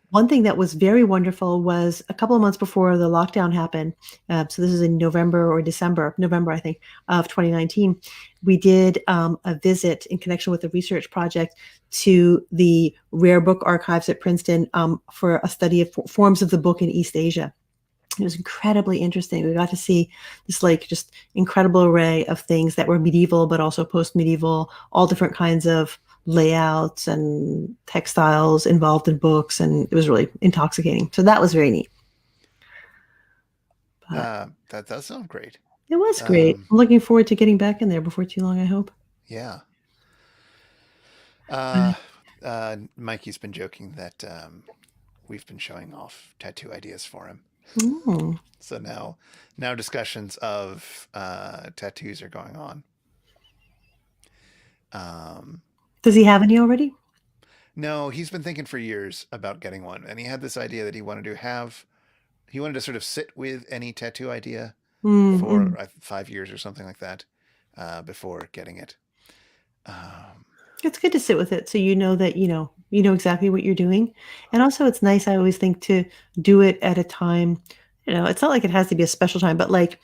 one thing that was very wonderful was a couple of months before the lockdown happened. So this is in November, I think, of 2019. We did a visit in connection with a research project to the rare book archives at Princeton for a study of forms of the book in East Asia. It was incredibly interesting. We got to see this like just incredible array of things that were medieval, but also post-medieval, all different kinds of layouts and textiles involved in books. And it was really intoxicating. So that was very neat. That does sound great. It was great. I'm looking forward to getting back in there before too long, I hope. Yeah. Mikey's been joking that we've been showing off tattoo ideas for him. So now discussions of tattoos are going on. Does he have any already? No, he's been thinking for years about getting one, and he had this idea that he wanted to sort of sit with any tattoo idea for 5 years or something like that before getting it. It's good to sit with it so you know that you know exactly what you're doing. And also it's nice, I always think, to do it at a time, it's not like it has to be a special time, but like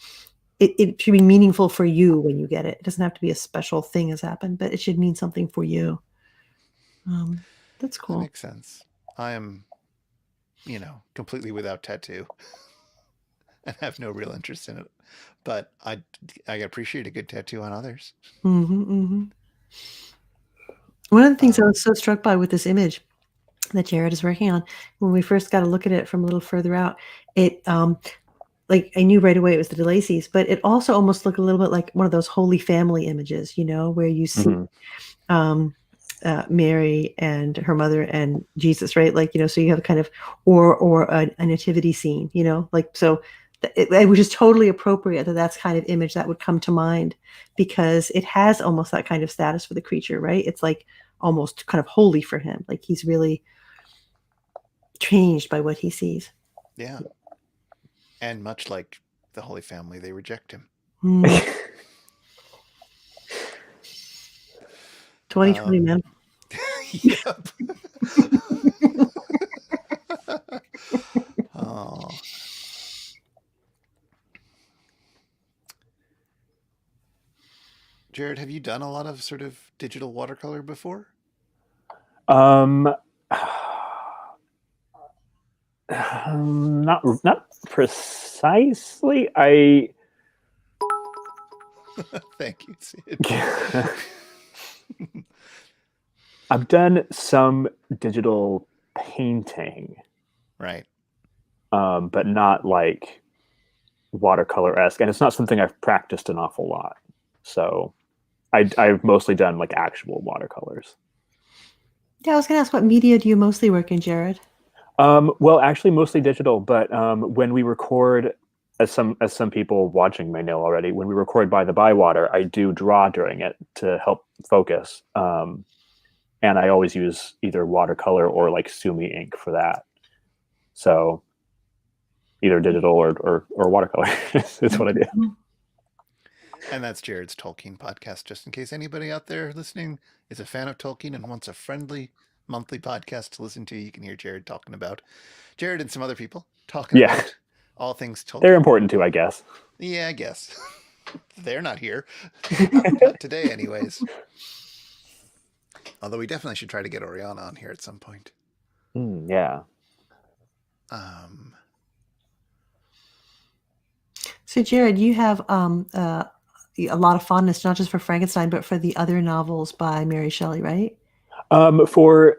it should be meaningful for you when you get it. It doesn't have to be a special thing has happened, but it should mean something for you. That's cool. That makes sense. I am, completely without tattoo and have no real interest in it, but I appreciate a good tattoo on others. One of the things I was so struck by with this image that Jared is working on, when we first got to look at it from a little further out, it like I knew right away it was the de Lacy's, but it also almost looked a little bit like one of those Holy Family images, where you see Mary and her mother and Jesus, right? Like, so you have kind of, or a nativity scene, like, so it was just totally appropriate that's kind of image that would come to mind because it has almost that kind of status for the creature, right? It's like almost kind of holy for him. Like he's really changed by what he sees. Yeah. And much like the Holy Family, they reject him. Hmm. 2020, man. Yep. Oh. Jared, have you done a lot of sort of digital watercolor before? Not precisely. Thank you, Sid. I've done some digital painting, Right. but not like watercolor-esque, and it's not something I've practiced an awful lot. So I've mostly done like actual watercolors. Yeah, I was going to ask, what media do you mostly work in, Jared? Well, actually, mostly digital. But when we record, as some people watching may know already, when we record by the bywater, I do draw during it to help focus. And I always use either watercolor or like Sumi ink for that. So either digital or watercolor is what I do. And that's Jared's Tolkien podcast, just in case anybody out there listening is a fan of Tolkien and wants a friendly monthly podcast to listen to. You can hear Jared talking about Jared and some other people talking about all things Tolkien. They're important too, I guess. Yeah, I guess. They're not here. Not today, anyways. Although we definitely should try to get Oriana on here at some point. Yeah. So, Jared, you have a lot of fondness, not just for Frankenstein, but for the other novels by Mary Shelley, right? For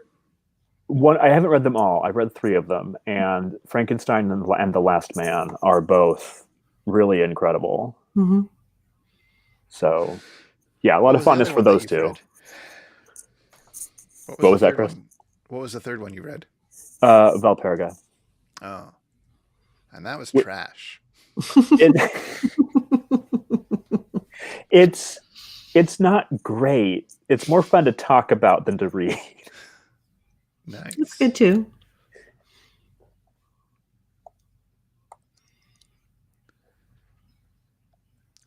one, I haven't read them all. I've read 3 of them, and Frankenstein and The Last Man are both really incredible. Mm-hmm. So, yeah, a lot of fondness for those 2. What was that, Chris? What was the third one you read? Valperga. Oh, and that was trash. It's not great. It's more fun to talk about than to read. Nice. That's good too.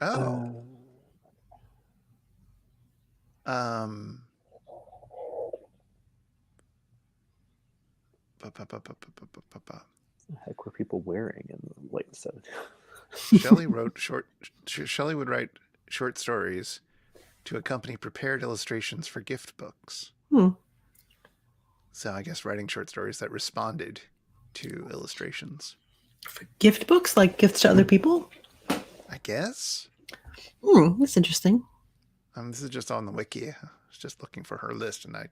Oh. What the heck were people wearing in the late 70s? Shelley would write short stories to accompany prepared illustrations for gift books. So I guess writing short stories that responded to illustrations. For gift books, like gifts to other people? I guess. That's interesting. This is just on the wiki. I was just looking for her list, and I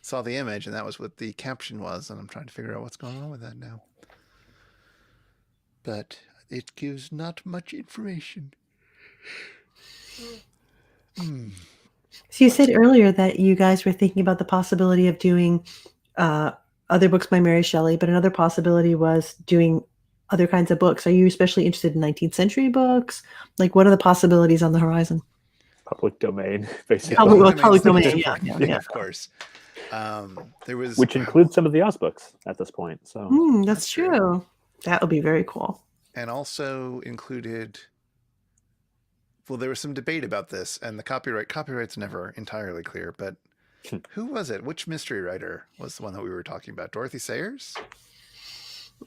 saw the image, and that was what the caption was, and I'm trying to figure out what's going on with that now. But it gives not much information. So you said earlier that you guys were thinking about the possibility of doing other books by Mary Shelley, but another possibility was doing other kinds of books. Are you especially interested in 19th century books? Like, what are the possibilities on the horizon? Public domain, basically. Public domain, yeah. Of course. There was, which includes some of the Oz books at this point. So that's true. That would be very cool. And also included, well, there was some debate about this, and the copyright's never entirely clear, but who was it? Which mystery writer was the one that we were talking about? Dorothy Sayers?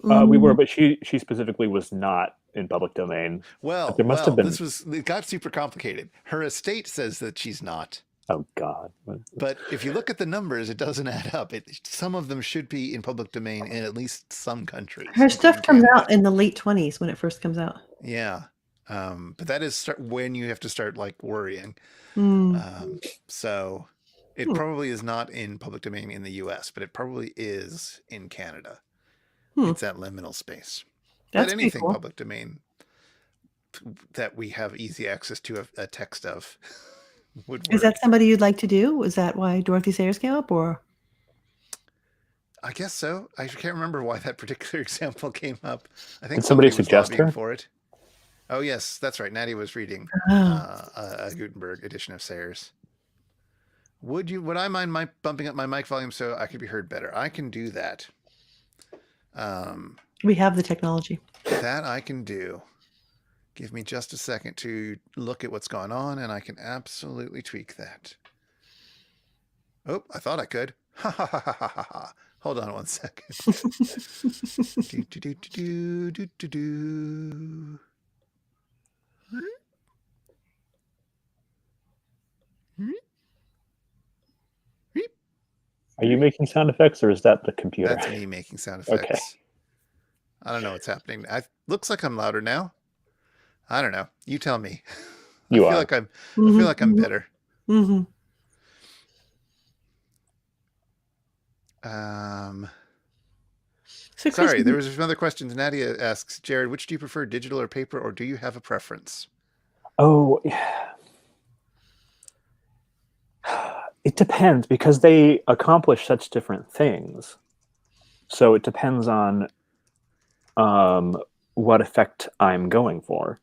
We were, but she specifically was not in public domain. Well, there must have been. It got super complicated. Her estate says that she's not. Oh God! But if you look at the numbers, it doesn't add up. Some of them should be in public domain in at least some countries. Her stuff comes out in the late 20s when it first comes out. Yeah, but that is when you have to start like worrying. So it probably is not in public domain in the U.S., but it probably is in Canada. It's that liminal space. That's but anything cool. Public domain that we have easy access to a text of would work. Is that somebody you'd like to do? Is that why Dorothy Sayers came up, or? I guess so. I can't remember why that particular example came up. I think did somebody suggest her for it. Oh yes, that's right. Natty was reading a Gutenberg edition of Sayers. Would I mind bumping up my mic volume so I could be heard better? I can do that. We have the technology. That I can do. Give me just a second to look at what's going on, and I can absolutely tweak that. Oh, I thought I could. Ha ha ha ha ha ha. Hold on one second. do, do, do, do, do, do, do. Are you making sound effects, or is that the computer? That's me making sound effects. Okay. I don't know what's happening. Looks like I'm louder now. I don't know. You tell me. I feel like I'm better. Mm-hmm. So sorry, there was another question. Nadia asks, Jared, which do you prefer, digital or paper, or do you have a preference? Oh, it depends, because they accomplish such different things. So it depends on what effect I'm going for.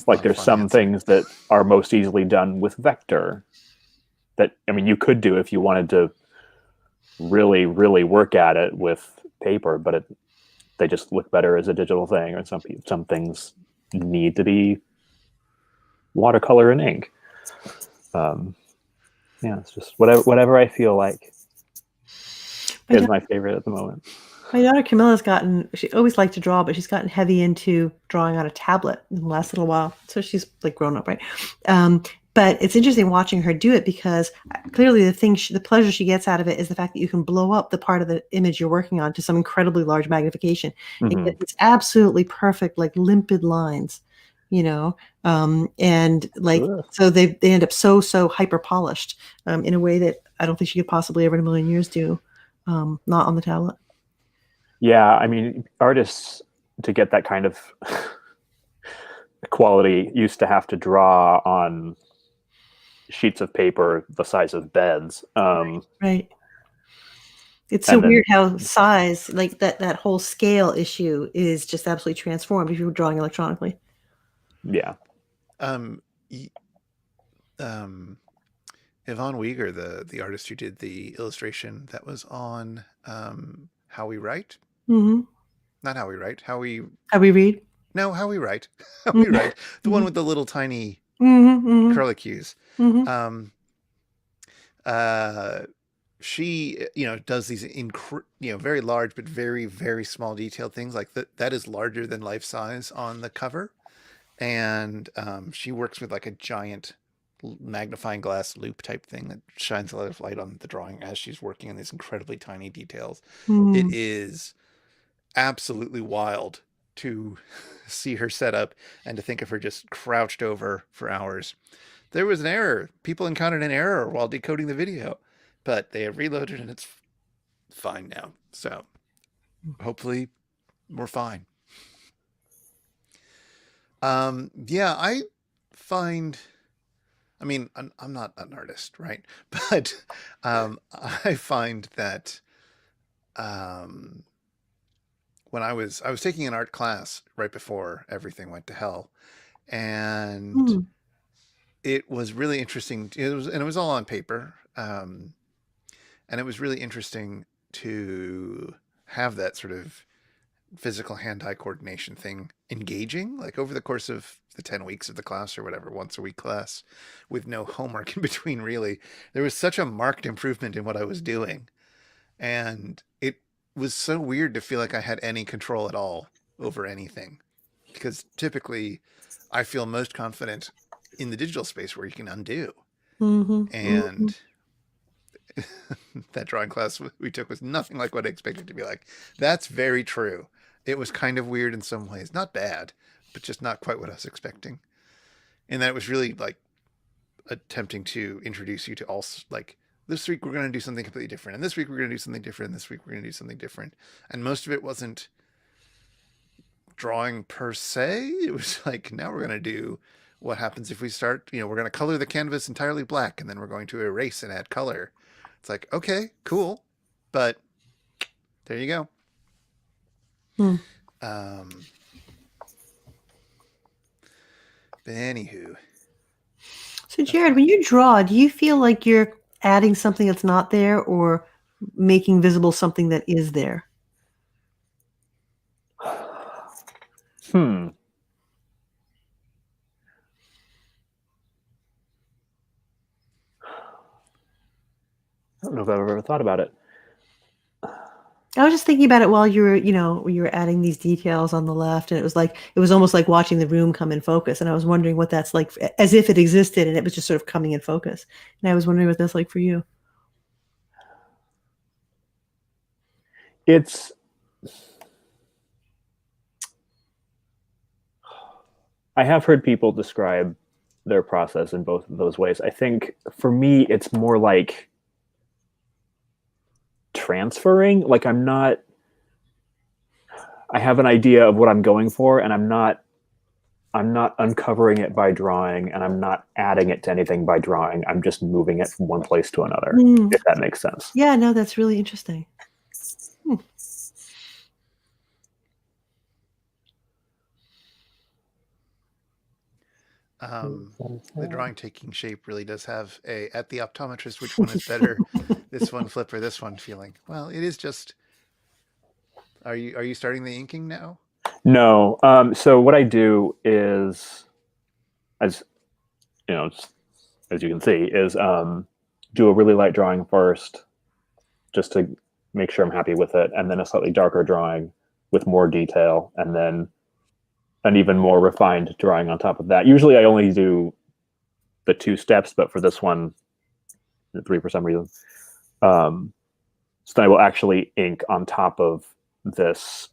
Like there's some things that are most easily done with vector that, I mean, you could do if you wanted to really, really work at it with paper, but they just look better as a digital thing. Or some things need to be watercolor and ink. It's just whatever I feel like is my favorite at the moment. My daughter Camilla's she always liked to draw, but she's gotten heavy into drawing on a tablet in the last little while. So she's like grown up, right? But it's interesting watching her do it, because clearly the pleasure she gets out of it is the fact that you can blow up the part of the image you're working on to some incredibly large magnification. Mm-hmm. It's absolutely perfect, like limpid lines, and like, so they end up so hyper polished in a way that I don't think she could possibly ever in a million years do, not on the tablet. Yeah, I mean, artists, to get that kind of quality, used to have to draw on sheets of paper the size of beds. Right. It's so weird how size, like that whole scale issue, is just absolutely transformed if you're drawing electronically. Yeah. Yvonne Uyghur, the artist who did the illustration that was on How We Write. Mm-hmm. Not How We Write. How We Read. No, How We Write. How We Write. The one with the little tiny curlicues. Mm-hmm. She, does these very large but very, very small detailed things. Like that is larger than life size on the cover, and she works with like a giant magnifying glass loop type thing that shines a lot of light on the drawing as she's working on these incredibly tiny details. It is absolutely wild to see her set up and to think of her just crouched over for hours. There was an error. People encountered an error while decoding the video, but they have reloaded and it's fine now. So hopefully we're fine. I find, I mean, I'm not an artist, right? But I find that when I was taking an art class right before everything went to hell, and it was really interesting. It was all on paper, and it was really interesting to have that sort of physical hand-eye coordination thing engaging, like over the course of the 10 weeks of the class or whatever, once a week class with no homework in between. Really, there was such a marked improvement in what I was doing, and it was so weird to feel like I had any control at all over anything, because typically I feel most confident in the digital space where you can undo. And that drawing class we took was nothing like what I expected to be like. That's very true. It was kind of weird in some ways, not bad, but just not quite what I was expecting. And that it was really like attempting to introduce you to all, like, this week we're going to do something completely different, and this week we're going to do something different, and this week we're going to do something different. And most of it wasn't drawing per se. It was like, now we're going to do what happens if we start, we're going to color the canvas entirely black, and then we're going to erase and add color. It's like, okay, cool, but there you go. But anywho. So Jared, when you draw, do you feel like you're adding something that's not there, or making visible something that is there? Hmm. I don't know if I've ever thought about it. I was just thinking about it while you were adding these details on the left, and it was almost like watching the room come in focus. And I was wondering what that's like, as if it existed and it was just sort of coming in focus. And I was wondering what that's like for you. It's I have heard people describe their process in both of those ways. I think for me, it's more like transferring. Like I have an idea of what I'm going for, and I'm not uncovering it by drawing, and I'm not adding it to anything by drawing. I'm just moving it from one place to another, if that makes sense. Yeah, no, that's really interesting. The drawing taking shape really does have a, at the optometrist, which one is better, this one flip or this one feeling. Well, it is just, are you starting the inking now? No. So what I do is, as you know, as you can see, is do a really light drawing first, just to make sure I'm happy with it, and then a slightly darker drawing with more detail, and then an even more refined drawing on top of that. Usually I only do the 2 steps, but for this one, 3 for some reason. So I will actually ink on top of this,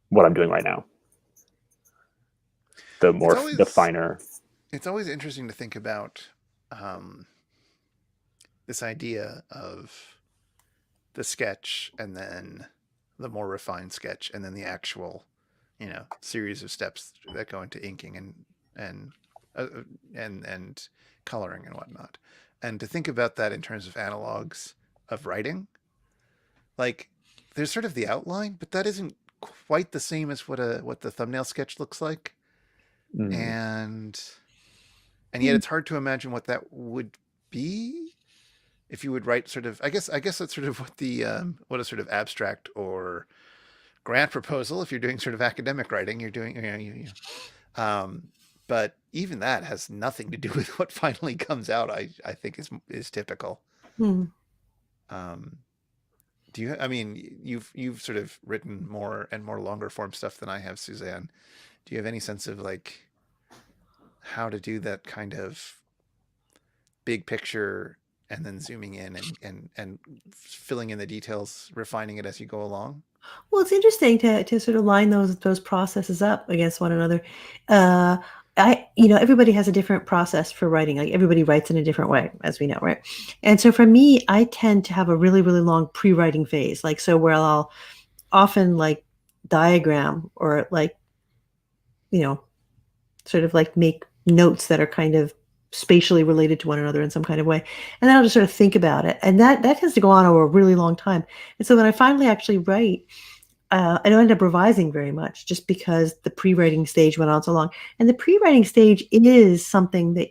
what I'm doing right now. The finer. It's always interesting to think about this idea of the sketch and then the more refined sketch and then the actual, series of steps that go into inking and coloring and whatnot. And to think about that in terms of analogs of writing, like there's sort of the outline, but that isn't quite the same as what the thumbnail sketch looks like. And yet it's hard to imagine what that would be if you would write sort of, I guess that's sort of what the what a sort of abstract or grant proposal, if you're doing sort of academic writing, you're doing, but even that has nothing to do with what finally comes out. I think is typical. Do you? I mean, you've sort of written more and more longer form stuff than I have, Suzanne. Do you have any sense of like how to do that kind of big picture and then zooming in and filling in the details, refining it as you go along? Well, it's interesting to sort of line those processes up against one another. Everybody has a different process for writing. Like everybody writes in a different way, as we know, right? And so for me, I tend to have a really, really long pre-writing phase, like so where I'll often like diagram or like, sort of like make notes that are kind of spatially related to one another in some kind of way. And then I'll just sort of think about it. And that tends to go on over a really long time. And so when I finally actually write, I don't end up revising very much just because the pre-writing stage went on so long. And the pre-writing stage is something that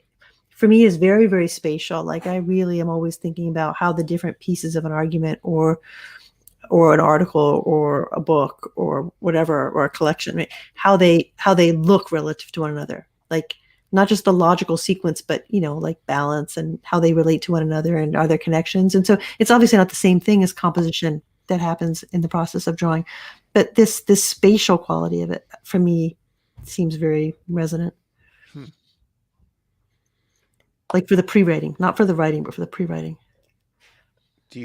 for me is very, very spatial. Like I really am always thinking about how the different pieces of an argument or an article or a book or whatever, or a collection, right? How they look relative to one another. Like not just the logical sequence, but like balance and how they relate to one another and are there connections. And so it's obviously not the same thing as composition that happens in the process of drawing, but this spatial quality of it for me seems very resonant. Like for the pre-writing, not for the writing, but for the pre-writing.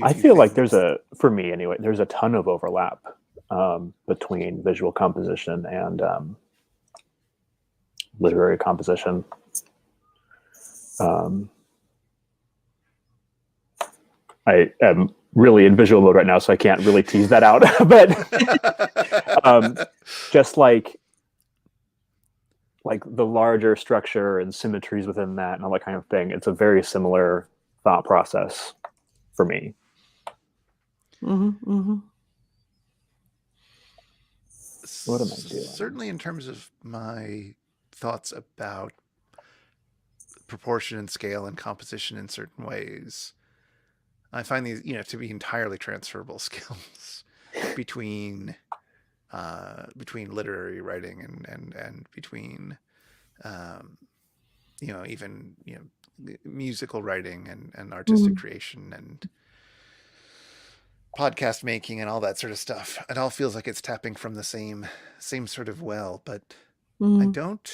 I feel like for me anyway, there's a ton of overlap between visual composition and literary composition. I am really in visual mode right now, so I can't really tease that out. But just like the larger structure and symmetries within that and all that kind of thing, it's a very similar thought process for me. What am I doing? Certainly in terms of my thoughts about proportion and scale and composition in certain ways, I find these, to be entirely transferable skills between between literary writing and between even musical writing and artistic creation and podcast making and all that sort of stuff. It all feels like it's tapping from the same sort of well, but I don't.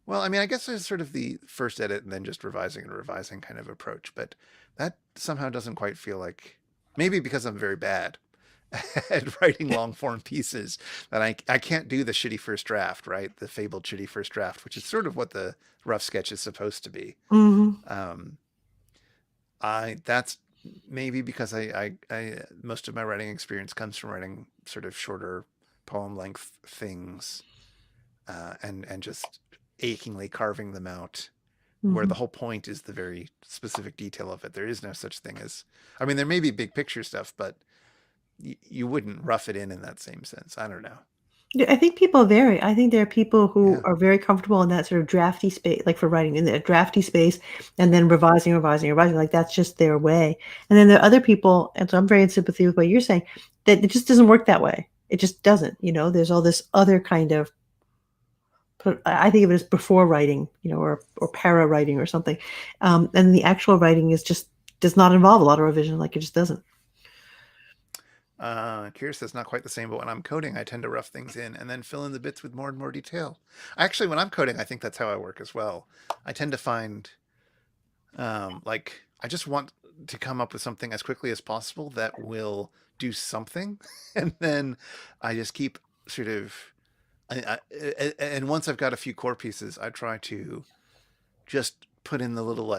Well, I mean, I guess there's sort of the first edit and then just revising and revising kind of approach, but that somehow doesn't quite feel like, maybe because I'm very bad at writing long form pieces, that I can't do the shitty first draft, right? The fabled shitty first draft, which is sort of what the rough sketch is supposed to be. That's maybe because I most of my writing experience comes from writing sort of shorter poem length things, and just achingly carving them out, where the whole point is the very specific detail of it. There is no such thing as, I mean, there may be big picture stuff, but you wouldn't rough it in that same sense. I don't know. Yeah, I think people vary. I think there are people who are very comfortable in that sort of drafty space, like for writing in the drafty space, and then revising. Like that's just their way. And then there are other people, and so I'm very in sympathy with what you're saying, that it just doesn't work that way. It just doesn't. There's all this other kind of, I think of it as before writing, or para writing or something. And the actual writing does not involve a lot of revision. Like it just doesn't. Curious, that's not quite the same, but when I'm coding, I tend to rough things in and then fill in the bits with more and more detail. Actually, when I'm coding, I think that's how I work as well. I tend to find, I just want to come up with something as quickly as possible that will do something. And then I just keep sort of, and once I've got a few core pieces, I try to just put in the little,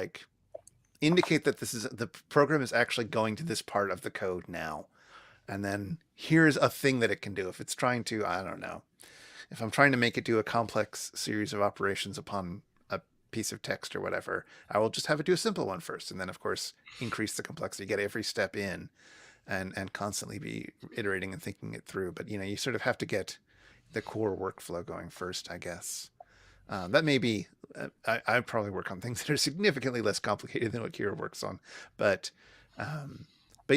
indicate that the program is actually going to this part of the code now. And then here's a thing that it can do. If it's trying to, I don't know, if I'm trying to make it do a complex series of operations upon a piece of text or whatever, I will just have it do a simple one first. And then, of course, increase the complexity, get every step in and constantly be iterating and thinking it through. But, you sort of have to get the core workflow going first, I guess. That may be, I probably work on things that are significantly less complicated than what Kira works on. But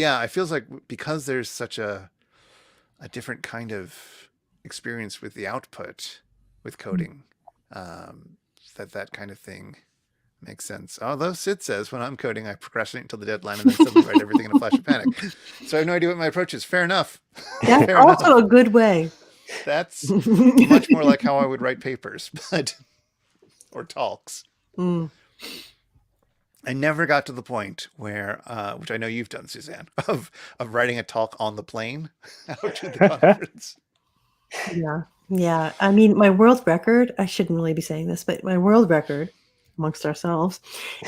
yeah, it feels like because there's such a different kind of experience with the output with coding, that kind of thing makes sense. Although Sid says when I'm coding, I procrastinate until the deadline and then suddenly write everything in a flash of panic. So I have no idea what my approach is. Fair enough. That's also a good way. That's much more like how I would write papers, or talks. I never got to the point where, which I know you've done, Suzanne, of writing a talk on the plane out to the conference. Yeah. I mean, my world record, I shouldn't really be saying this, but my world record amongst ourselves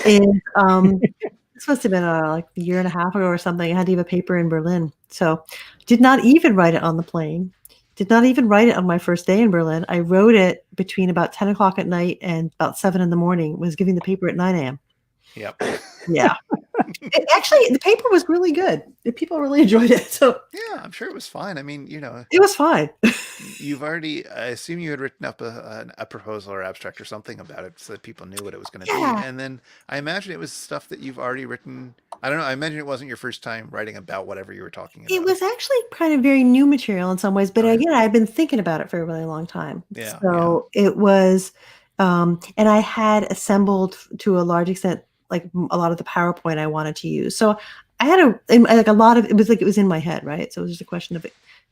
is, this must have been like a year and a half ago or something. I had to give a paper in Berlin. So did not even write it on the plane. Did not even write it on my first day in Berlin. I wrote it between about 10 o'clock at night and about 7 in the morning, was giving the paper at 9 a.m. Yep. Yeah. Actually, the paper was really good. People really enjoyed it. So yeah, I'm sure it was fine. I mean, it was fine. I assume you had written up a proposal or abstract or something about it so that people knew what it was going to be. And then I imagine it was stuff that you've already written. I don't know. I imagine it wasn't your first time writing about whatever you were talking about. It was actually kind of very new material in some ways, but again, I've been thinking about it for a really long time. Yeah. So it was, and I had assembled to a large extent, like a lot of the PowerPoint I wanted to use. So I had a lot of, it was in my head, right? So it was just a question of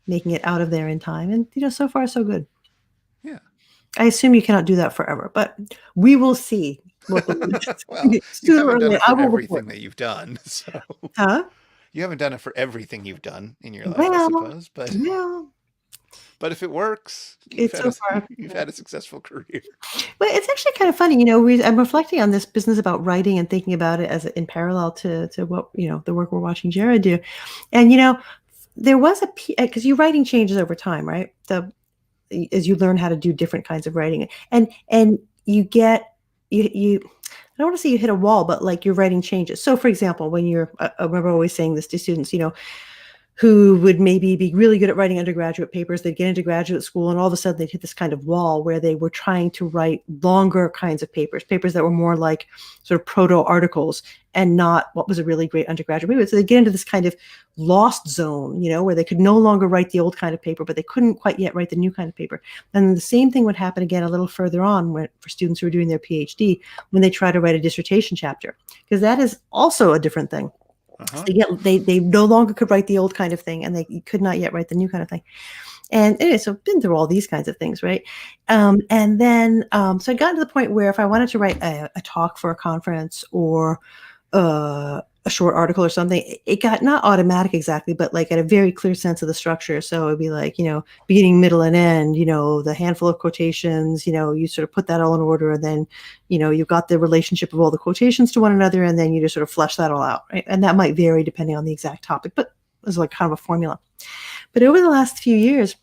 making it out of there in time. And, so far, so good. Yeah. I assume you cannot do that forever, but we will see. Well, you haven't done it for everything that you've done. So. Huh? You haven't done it for everything you've done in your life, I suppose. But if it works, you've had a successful career. Well, it's actually kind of funny, I'm reflecting on this business about writing and thinking about it as in parallel to what, the work we're watching Jared do. And, there was because your writing changes over time, right? As you learn how to do different kinds of writing and you get, you I don't want to say you hit a wall, but like your writing changes. So for example, when I remember always saying this to students, who would maybe be really good at writing undergraduate papers. They'd get into graduate school, and all of a sudden they'd hit this kind of wall where they were trying to write longer kinds of papers that were more like sort of proto articles and not what was a really great undergraduate paper. So they get into this kind of lost zone, where they could no longer write the old kind of paper, but they couldn't quite yet write the new kind of paper. And the same thing would happen again a little further on for students who are doing their PhD when they try to write a dissertation chapter, because that is also a different thing. Uh-huh. So they no longer could write the old kind of thing, and they could not yet write the new kind of thing. And anyway, so I've been through all these kinds of things, right? And then so I got to the point where if I wanted to write a talk for a conference or a short article or something, it got not automatic exactly, but like at a very clear sense of the structure. So it'd be like, beginning, middle, and end, the handful of quotations, you sort of put that all in order, and then, you've got the relationship of all the quotations to one another, and then you just sort of flesh that all out, right? And that might vary depending on the exact topic, but it's like kind of a formula. But over the last few years,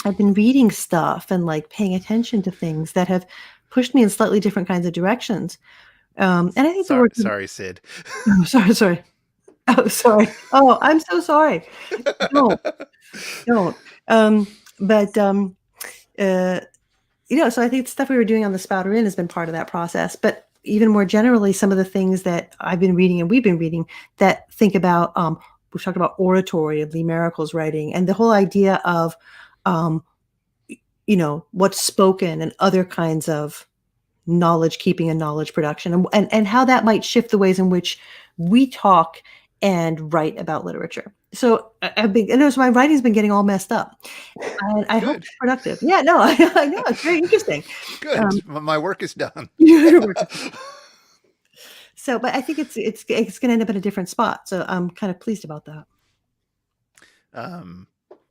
I've been reading stuff and like paying attention to things that have pushed me in slightly different kinds of directions. And I think Sorry, Sid. Oh, sorry. Oh, sorry. Oh, I'm so sorry. Don't. So I think the stuff we were doing on the Spouter-Inn has been part of that process. But even more generally, some of the things that I've been reading and we've been reading that think about, we've talked about oratory of Lee Maricle's writing, and the whole idea of, what's spoken and other kinds of knowledge keeping and knowledge production, and how that might shift the ways in which we talk and write about literature. So my writing's been getting all messed up. And I hope it's productive. Yeah, no, I know it's very interesting. Good. My work is done. So, but I think it's going to end up in a different spot. So I'm kind of pleased about that.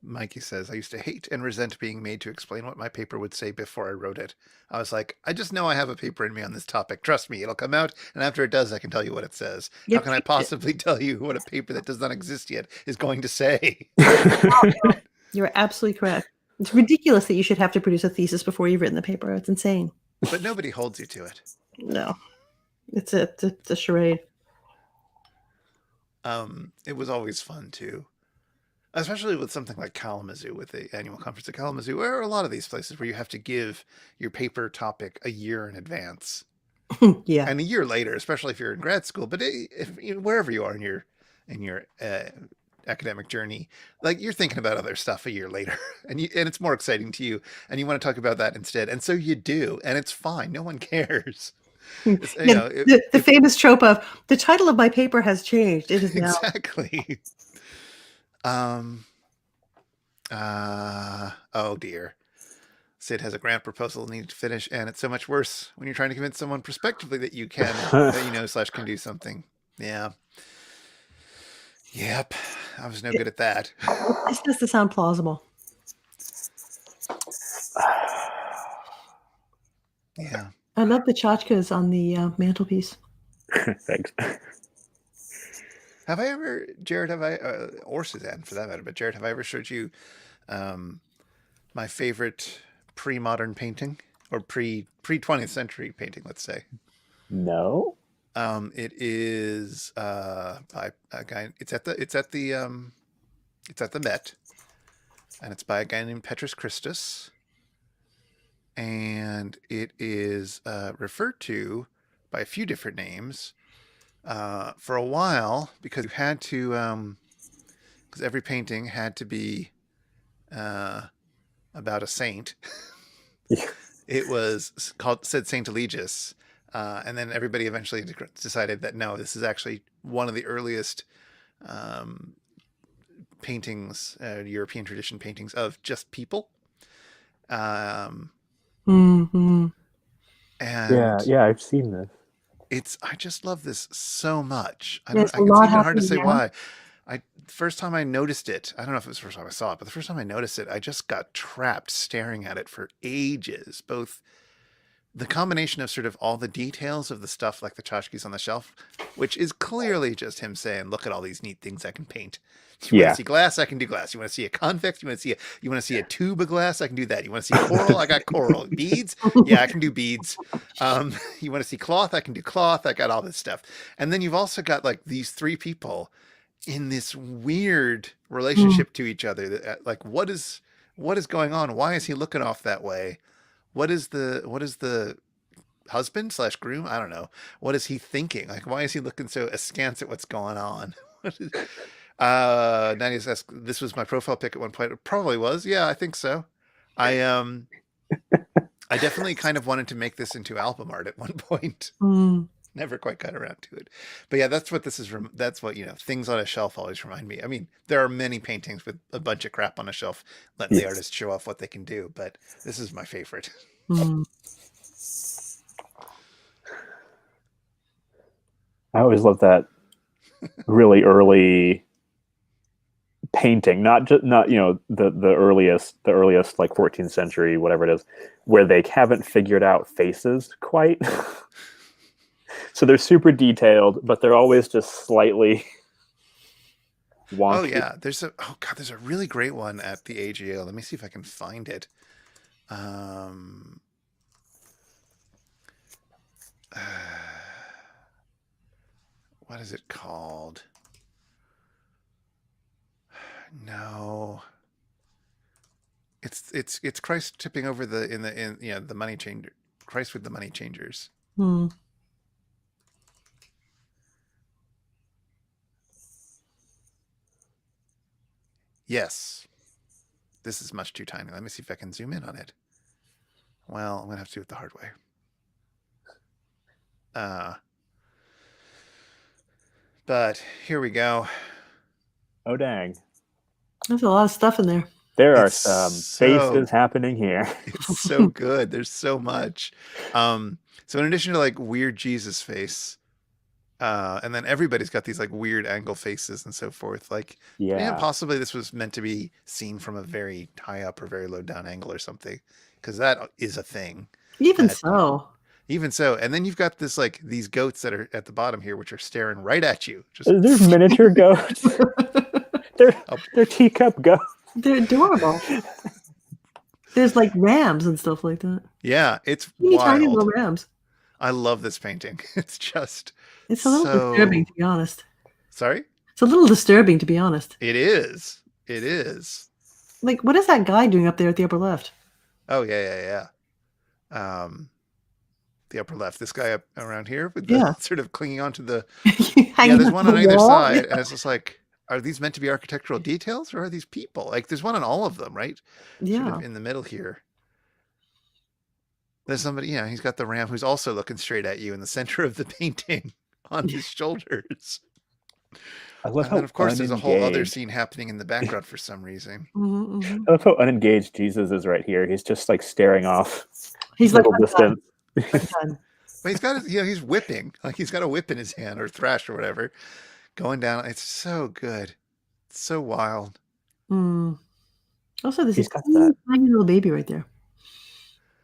Mikey says, I used to hate and resent being made to explain what my paper would say before I wrote it. I was like, I just know I have a paper in me on this topic. Trust me, it'll come out. And after it does, I can tell you what it says. How can I possibly tell you what a paper that does not exist yet is going to say? You're absolutely correct. It's ridiculous that you should have to produce a thesis before you've written the paper. It's insane. But nobody holds you to it. No, it's a charade. It was always fun too. Especially with something like Kalamazoo, with the annual conference at Kalamazoo, or a lot of these places where you have to give your paper topic a year in advance. Yeah. And a year later, especially if you're in grad school, but wherever you are in your academic journey, like you're thinking about other stuff a year later, and it's more exciting to you, and you want to talk about that instead. And so you do, and it's fine. No one cares. The famous trope of the title of my paper has changed. It is now. Exactly. Oh dear. Sid has a grant proposal needed to finish, and it's so much worse when you're trying to convince someone prospectively that you can, that can do something. Yeah. Yep. I was no good at that. This has to sound plausible. Yeah. I love the tchotchkes on the mantelpiece. Thanks. Have I ever, Jared, or Suzanne for that matter, but Jared, have I ever showed you my favorite pre-modern painting, or pre-20th century painting, let's say? No. It is by a guy. It's at the Met, and it's by a guy named Petrus Christus, and it is referred to by a few different names. For a while, because you had to, because every painting had to be about a saint. It was said Saint Eligius, and then everybody eventually decided that no, this is actually one of the earliest paintings, European tradition paintings of just people. Mm-hmm. And yeah, I've seen this. I just love this so much. It's it's even hard to say why. First time I noticed it, I don't know if it was the first time I saw it, but the first time I noticed it, I just got trapped staring at it for ages. Both the combination of sort of all the details of the stuff like the tchotchkes on the shelf, which is clearly just him saying, look at all these neat things I can paint. You want to see glass? I can do glass. You want to see a convex? You want to see a tube of glass? I can do that. You want to see coral? I got coral. Beads? Yeah, I can do beads. You want to see cloth? I can do cloth. I got all this stuff. And then you've also got like these three people, in this weird relationship to each other. That, like, what is going on? Why is he looking off that way? What is the husband / groom? I don't know. What is he thinking? Like, why is he looking so askance at what's going on? Nadia says, this was my profile pic at one point. It probably was. Yeah, I think so. I definitely kind of wanted to make this into album art at one point. Never quite got around to it. But yeah, that's what this is. That's what, things on a shelf always remind me. I mean, there are many paintings with a bunch of crap on a shelf, letting the artist show off what they can do. But this is my favorite. I always love that really early painting, not the earliest like 14th century, whatever it is, where they haven't figured out faces quite. So they're super detailed, but they're always just slightly wonky. Oh yeah, there's a really great one at the AGO. Let me see if I can find it. What is it called? No. It's Christ tipping over the money changer. Christ with the money changers. Yes. This is much too tiny. Let me see if I can zoom in on it. Well, I'm going to have to do it the hard way. But here we go. Oh, dang. There's a lot of stuff in there. There are some faces happening here. It's so good. There's so much. So in addition to like weird Jesus face, and then everybody's got these like weird angle faces and so forth. Like, possibly this was meant to be seen from a very high up or very low down angle or something, because that is a thing. Even so. And then you've got this like these goats that are at the bottom here, which are staring right at you. There's miniature goats. They're teacup goats. They're adorable. There's like rams and stuff like that. Yeah, it's wild. Tiny little rams. I love this painting. It's a little disturbing, to be honest. Sorry? It's a little disturbing, to be honest. It is. Like, what is that guy doing up there at the upper left? Oh, yeah. The upper left. This guy up around here with the sort of clinging onto the... there's one on either side. And it's just like, are these meant to be architectural details or are these people? Like, there's one on all of them, right? Yeah. Sort of in the middle here. There's somebody, he's got the ram who's also looking straight at you in the center of the painting on his shoulders. I love how of course, there's a whole other scene happening in the background for some reason. I love how unengaged Jesus is right here. He's just like staring off. He's like distance. But he's got he's whipping. Like he's got a whip in his hand or thrash or whatever. Going down. It's so good. It's so wild. Also, this is a tiny little baby right there.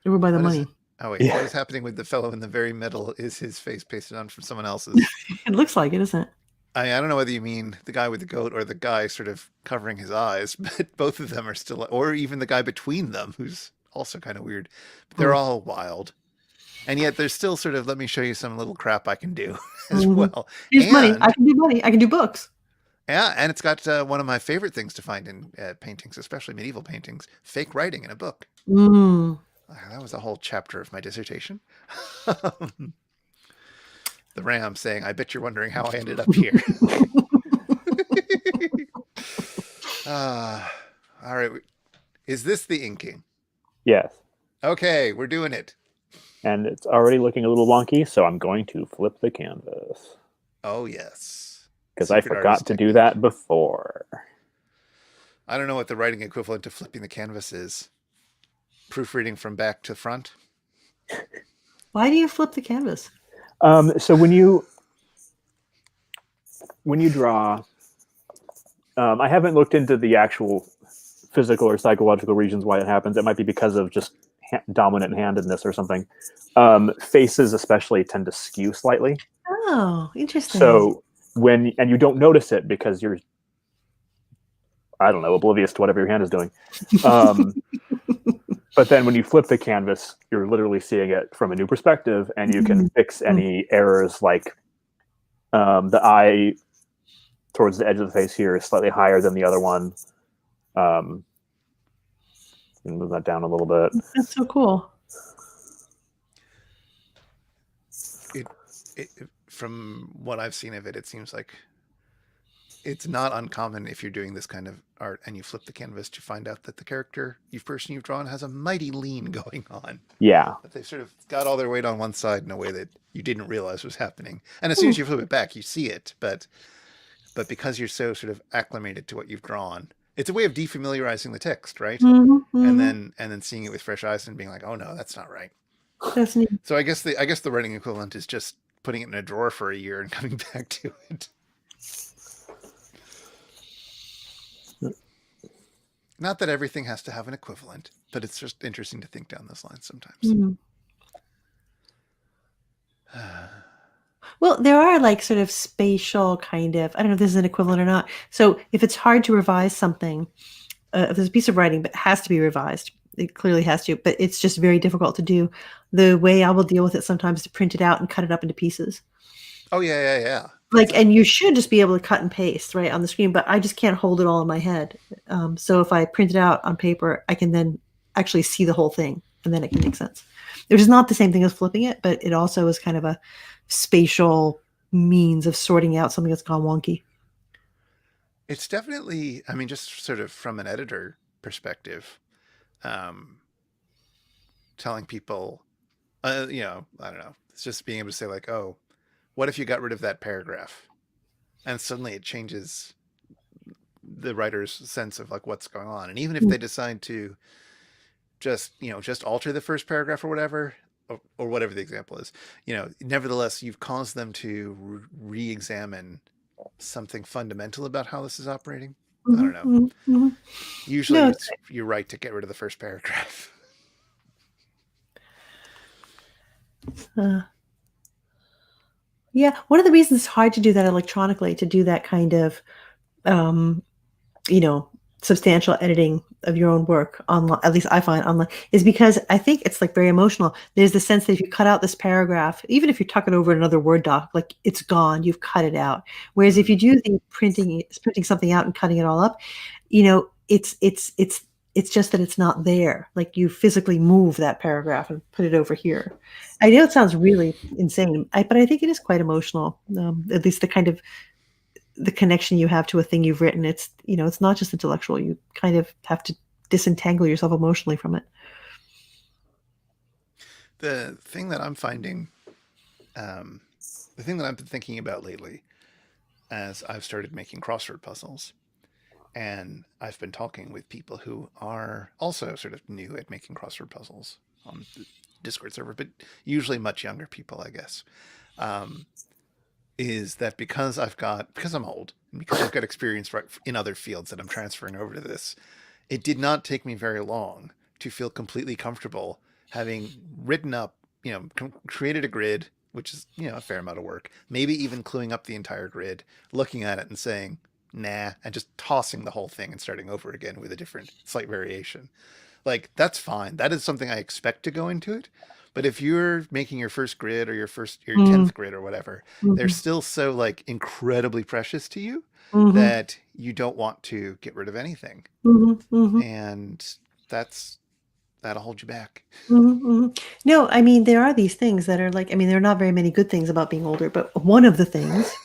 Over by the money. What is happening with the fellow in the very middle is his face pasted on from someone else's. It looks like it, isn't it? I don't know whether you mean the guy with the goat or the guy sort of covering his eyes, but both of them are still, or even the guy between them, who's also kind of weird. But they're all wild. And yet there's still sort of, let me show you some little crap I can do as well. Here's money. I can do money. I can do books. Yeah, and it's got one of my favorite things to find in paintings, especially medieval paintings, fake writing in a book. That was a whole chapter of my dissertation. The ram saying, I bet you're wondering how I ended up here. All right. Is this the inking? Yes. Okay, we're doing it. And it's already looking a little wonky, so I'm going to flip the canvas. Oh, yes. Because I forgot to do that before. I don't know what the writing equivalent to flipping the canvas is. Proofreading from back to front. Why do you flip the canvas? So when you draw, I haven't looked into the actual physical or psychological reasons why it happens. It might be because of just dominant handedness or something. Faces especially tend to skew slightly. Oh, interesting. So and you don't notice it because you're, I don't know, oblivious to whatever your hand is doing. But then when you flip the canvas, you're literally seeing it from a new perspective, and you can fix any errors like the eye towards the edge of the face here is slightly higher than the other one. And move that down a little bit. That's so cool. From what I've seen of it, it seems like it's not uncommon if you're doing this kind of art and you flip the canvas to find out that the person you've drawn has a mighty lean going on. Yeah. That they've sort of got all their weight on one side in a way that you didn't realize was happening. And as soon as you flip it back, you see it. But because you're so sort of acclimated to what you've drawn, it's a way of defamiliarizing the text, right? And then seeing it with fresh eyes and being like, oh no, that's not right. That's neat. So I guess the writing equivalent is just putting it in a drawer for a year and coming back to it. Not that everything has to have an equivalent, but it's just interesting to think down those lines sometimes. Well, there are like sort of spatial kind of, I don't know if this is an equivalent or not. So if it's hard to revise something, if there's a piece of writing, but it has to be revised, it clearly has to, but it's just very difficult to do. The way I will deal with it sometimes is to print it out and cut it up into pieces. Oh, yeah. Like, and you should just be able to cut and paste right on the screen, but I just can't hold it all in my head. So if I print it out on paper, I can then actually see the whole thing, and then it can make sense. Which is not the same thing as flipping it, but it also is kind of a spatial means of sorting out something that's gone wonky. It's definitely, I mean, just sort of from an editor perspective, telling people, I don't know, it's just being able to say like, oh, what if you got rid of that paragraph? And suddenly it changes the writer's sense of like what's going on. And even if they decide to just alter the first paragraph or whatever, or whatever the example is, nevertheless, you've caused them to re-examine something fundamental about how this is operating. I don't know. Usually you're right to get rid of the first paragraph. Yeah, one of the reasons it's hard to do that electronically, to do that kind of, substantial editing of your own work online, at least I find online, is because I think it's like very emotional. There's the sense that if you cut out this paragraph, even if you tuck it over in another Word doc, like it's gone, you've cut it out. Whereas if you do the printing something out and cutting it all up, it's just that it's not there. Like you physically move that paragraph and put it over here. I know it sounds really insane, but I think it is quite emotional. At least the connection you have to a thing you've written. It's not just intellectual. You kind of have to disentangle yourself emotionally from it. The thing that I'm finding, the thing that I've been thinking about lately, as I've started making crossword puzzles, and I've been talking with people who are also sort of new at making crossword puzzles on the Discord server, but usually much younger people, I guess, is that because I'm old, and because I've got experience in other fields that I'm transferring over to this, it did not take me very long to feel completely comfortable having written up, created a grid, which is, a fair amount of work, maybe even cluing up the entire grid, looking at it and saying, nah, and just tossing the whole thing and starting over again with a different slight variation. Like, that's fine. That is something I expect to go into it. But if you're making your first grid or your 10th grid or whatever, they're still so like incredibly precious to you that you don't want to get rid of anything. And that'll hold you back. No, I mean, there are these things that are like, I mean, there are not very many good things about being older, but one of the things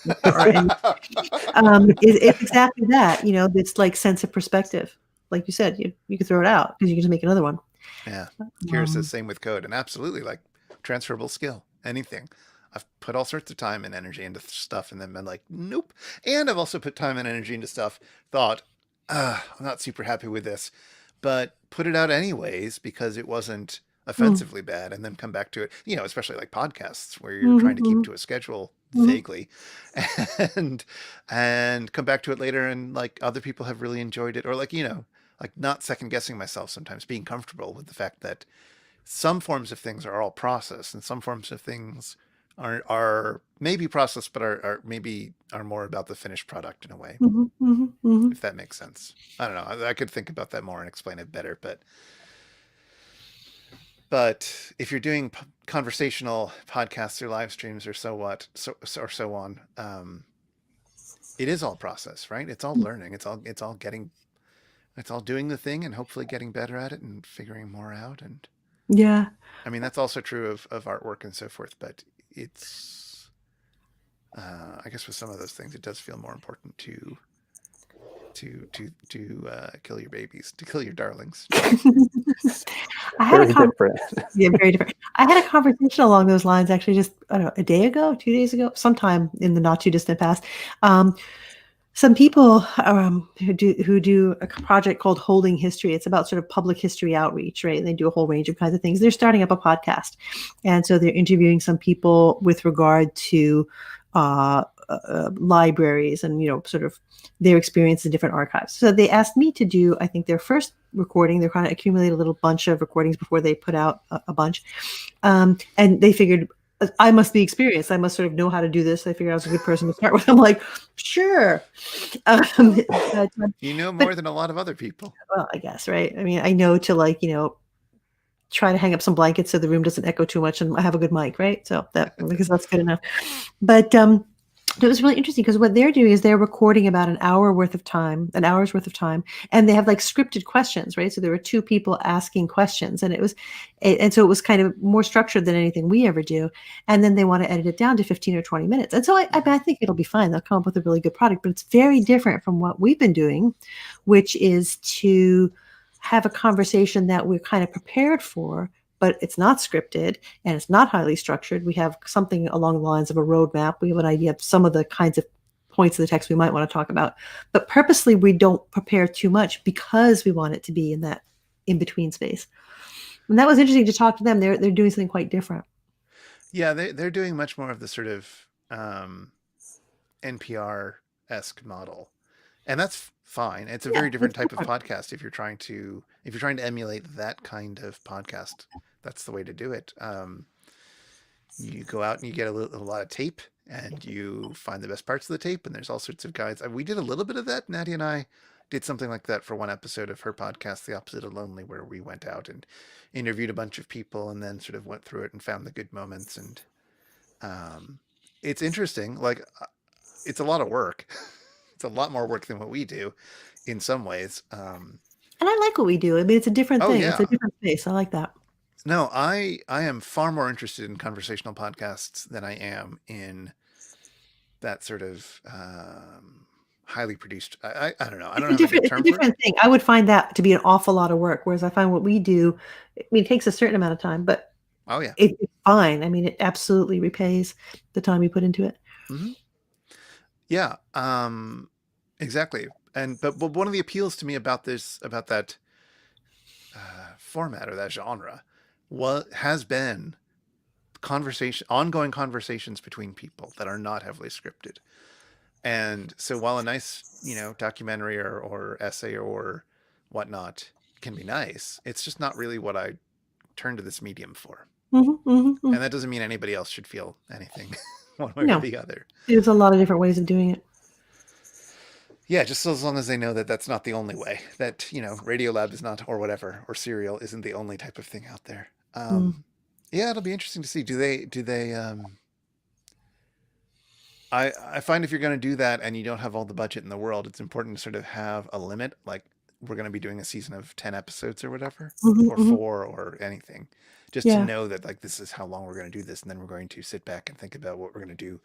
is exactly that, it's like sense of perspective. Like you said, you could throw it out because you can just make another one. Yeah. Here's the same with code, and absolutely like transferable skill, anything. I've put all sorts of time and energy into stuff and then been like, nope. And I've also put time and energy into stuff, thought, I'm not super happy with this, but put it out anyways because it wasn't offensively bad, and then come back to it, especially like podcasts where you're trying to keep to a schedule vaguely and come back to it later and like other people have really enjoyed it, or like, like not second guessing myself sometimes, being comfortable with the fact that some forms of things are all process and some forms of things are maybe processed, but are more about the finished product in a way. If that makes sense. I don't know. I could think about that more and explain it better, but if you're doing conversational podcasts or live streams or so on, It is all process, right? It's all learning. It's all doing the thing and hopefully getting better at it and figuring more out. And Yeah. I mean, that's also true of artwork and so forth, but it's, I guess with some of those things, it does feel more important to kill your babies, to kill your darlings. I had Very different. Yeah, very different. I had a conversation along those lines actually just, I don't know, a day ago, 2 days ago, sometime in the not too distant past. Some people who do a project called Holding History. It's about sort of public history outreach, right? And they do a whole range of kinds of things. They're starting up a podcast, and so they're interviewing some people with regard to libraries and sort of their experience in different archives. So they asked me to do, I think, their first recording. They're trying to accumulate a little bunch of recordings before they put out a bunch, and they figured I must be experienced. I must sort of know how to do this. I figured I was a good person to start with. I'm like, sure. You know more than a lot of other people. Well, I guess, right? I mean, I know to try to hang up some blankets so the room doesn't echo too much and I have a good mic, right? So because that's good enough. But it was really interesting because what they're doing is they're recording about an hour's worth of time, and they have like scripted questions, right? So there were two people asking questions, and so it was kind of more structured than anything we ever do. And then they want to edit it down to 15 or 20 minutes. And so I think it'll be fine. They'll come up with a really good product, but it's very different from what we've been doing, which is to have a conversation that we're kind of prepared for, but it's not scripted and it's not highly structured. We have something along the lines of a roadmap. We have an idea of some of the kinds of points of the text we might want to talk about, but purposely we don't prepare too much because we want it to be in that in-between space. And that was interesting to talk to them. They're doing something quite different. Yeah, they're doing much more of the sort of NPR-esque model, and that's fine. It's a very different type of podcast if you're trying to emulate that kind of podcast. That's the way to do it. You go out and you get a lot of tape, and you find the best parts of the tape, and there's all sorts of guides. We did a little bit of that. Nadia and I did something like that for one episode of her podcast, The Opposite of Lonely, where we went out and interviewed a bunch of people and then sort of went through it and found the good moments. And it's interesting. Like, it's a lot of work. It's a lot more work than what we do in some ways. And I like what we do. I mean, it's a different thing. Yeah. It's a different space. I like that. No, I am far more interested in conversational podcasts than I am in that sort of highly produced. I don't know. I don't know. It's a different thing. I would find that to be an awful lot of work, whereas I find what we do, I mean, it takes a certain amount of time, but oh yeah, it's fine. I mean, it absolutely repays the time you put into it. Mm-hmm. Yeah, exactly. But one of the appeals to me about that format or that genre has been ongoing conversations between people that are not heavily scripted. And so while a nice, documentary or essay or whatnot can be nice, it's just not really what I turn to this medium for. Mm-hmm, mm-hmm. And that doesn't mean anybody else should feel anything one way or the other. There's a lot of different ways of doing it. Yeah, just as long as they know that that's not the only way. That, Radiolab is not, or whatever, or Serial isn't the only type of thing out there. Yeah, it'll be interesting to see. Do they I find if you're going to do that and you don't have all the budget in the world, it's important to sort of have a limit. Like, we're going to be doing a season of 10 episodes or whatever, or 4 or anything, just to know that, like, this is how long we're going to do this. And then we're going to sit back and think about what we're going to do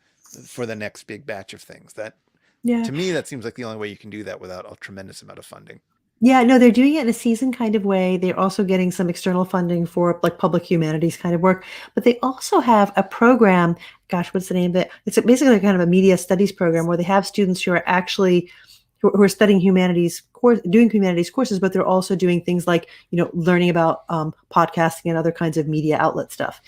for the next big batch of things. To me, that seems like the only way you can do that without a tremendous amount of funding. Yeah, no, they're doing it in a season kind of way. They're also getting some external funding for like public humanities kind of work, but they also have a program. Gosh, what's the name of it? It's basically kind of a media studies program where they have students who are actually who are studying doing humanities courses, but they're also doing things like, learning about podcasting and other kinds of media outlet stuff.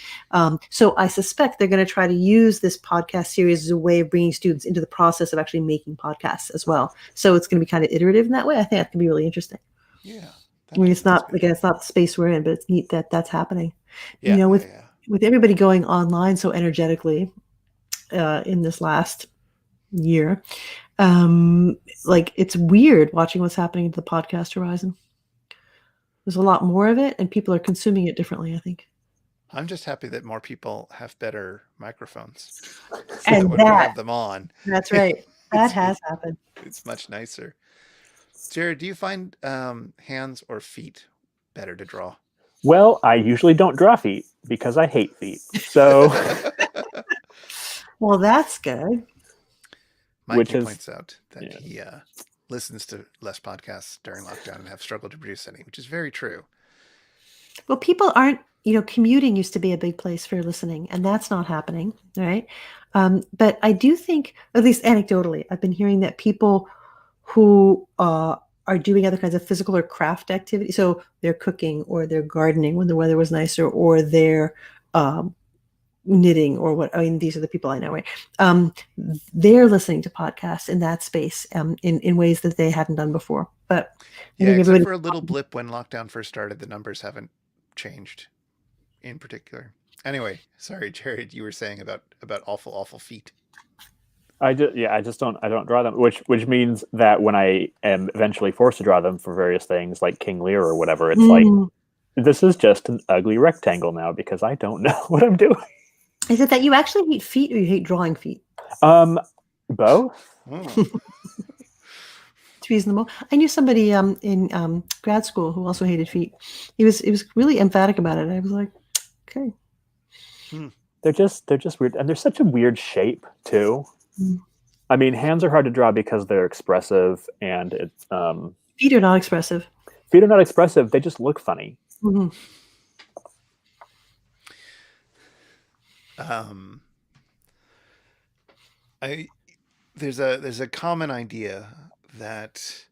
So I suspect they're going to try to use this podcast series as a way of bringing students into the process of actually making podcasts as well. So it's going to be kind of iterative in that way. I think that can be really interesting. Yeah. I mean, it's not the space we're in, but it's neat that that's happening. Yeah, with everybody going online so energetically in this last year, like, it's weird watching what's happening to the podcast horizon. There's a lot more of it and people are consuming it differently, I think. I'm just happy that more people have better microphones and that we have them on. That's right. That has happened. It's much nicer. Jared, do you find hands or feet better to draw? Well, I usually don't draw feet because I hate feet. So, Well, that's good. Mikey points out that he listens to less podcasts during lockdown and have struggled to produce any, which is very true. Well, people aren't, commuting used to be a big place for listening, and that's not happening, right? But I do think, at least anecdotally, I've been hearing that people who are doing other kinds of physical or craft activity, so they're cooking or they're gardening when the weather was nicer, or they're knitting, or what, I mean, these are the people I know, right? They're listening to podcasts in that space in ways that they hadn't done before. But yeah, except for a little blip when lockdown first started, the numbers haven't changed in particular. Anyway, sorry, Jared, you were saying about awful feet. I don't draw them, which means that when I am eventually forced to draw them for various things like King Lear or whatever, it's like, this is just an ugly rectangle now because I don't know what I'm doing. Is it that you actually hate feet, or you hate drawing feet? Both. It's reasonable. I knew somebody in grad school who also hated feet. He was really emphatic about it. I was like, okay. They're just weird, and they're such a weird shape too. I mean, hands are hard to draw because they're expressive, and it's feet are not expressive. Feet are not expressive. They just look funny. Mm-hmm. There's a common idea that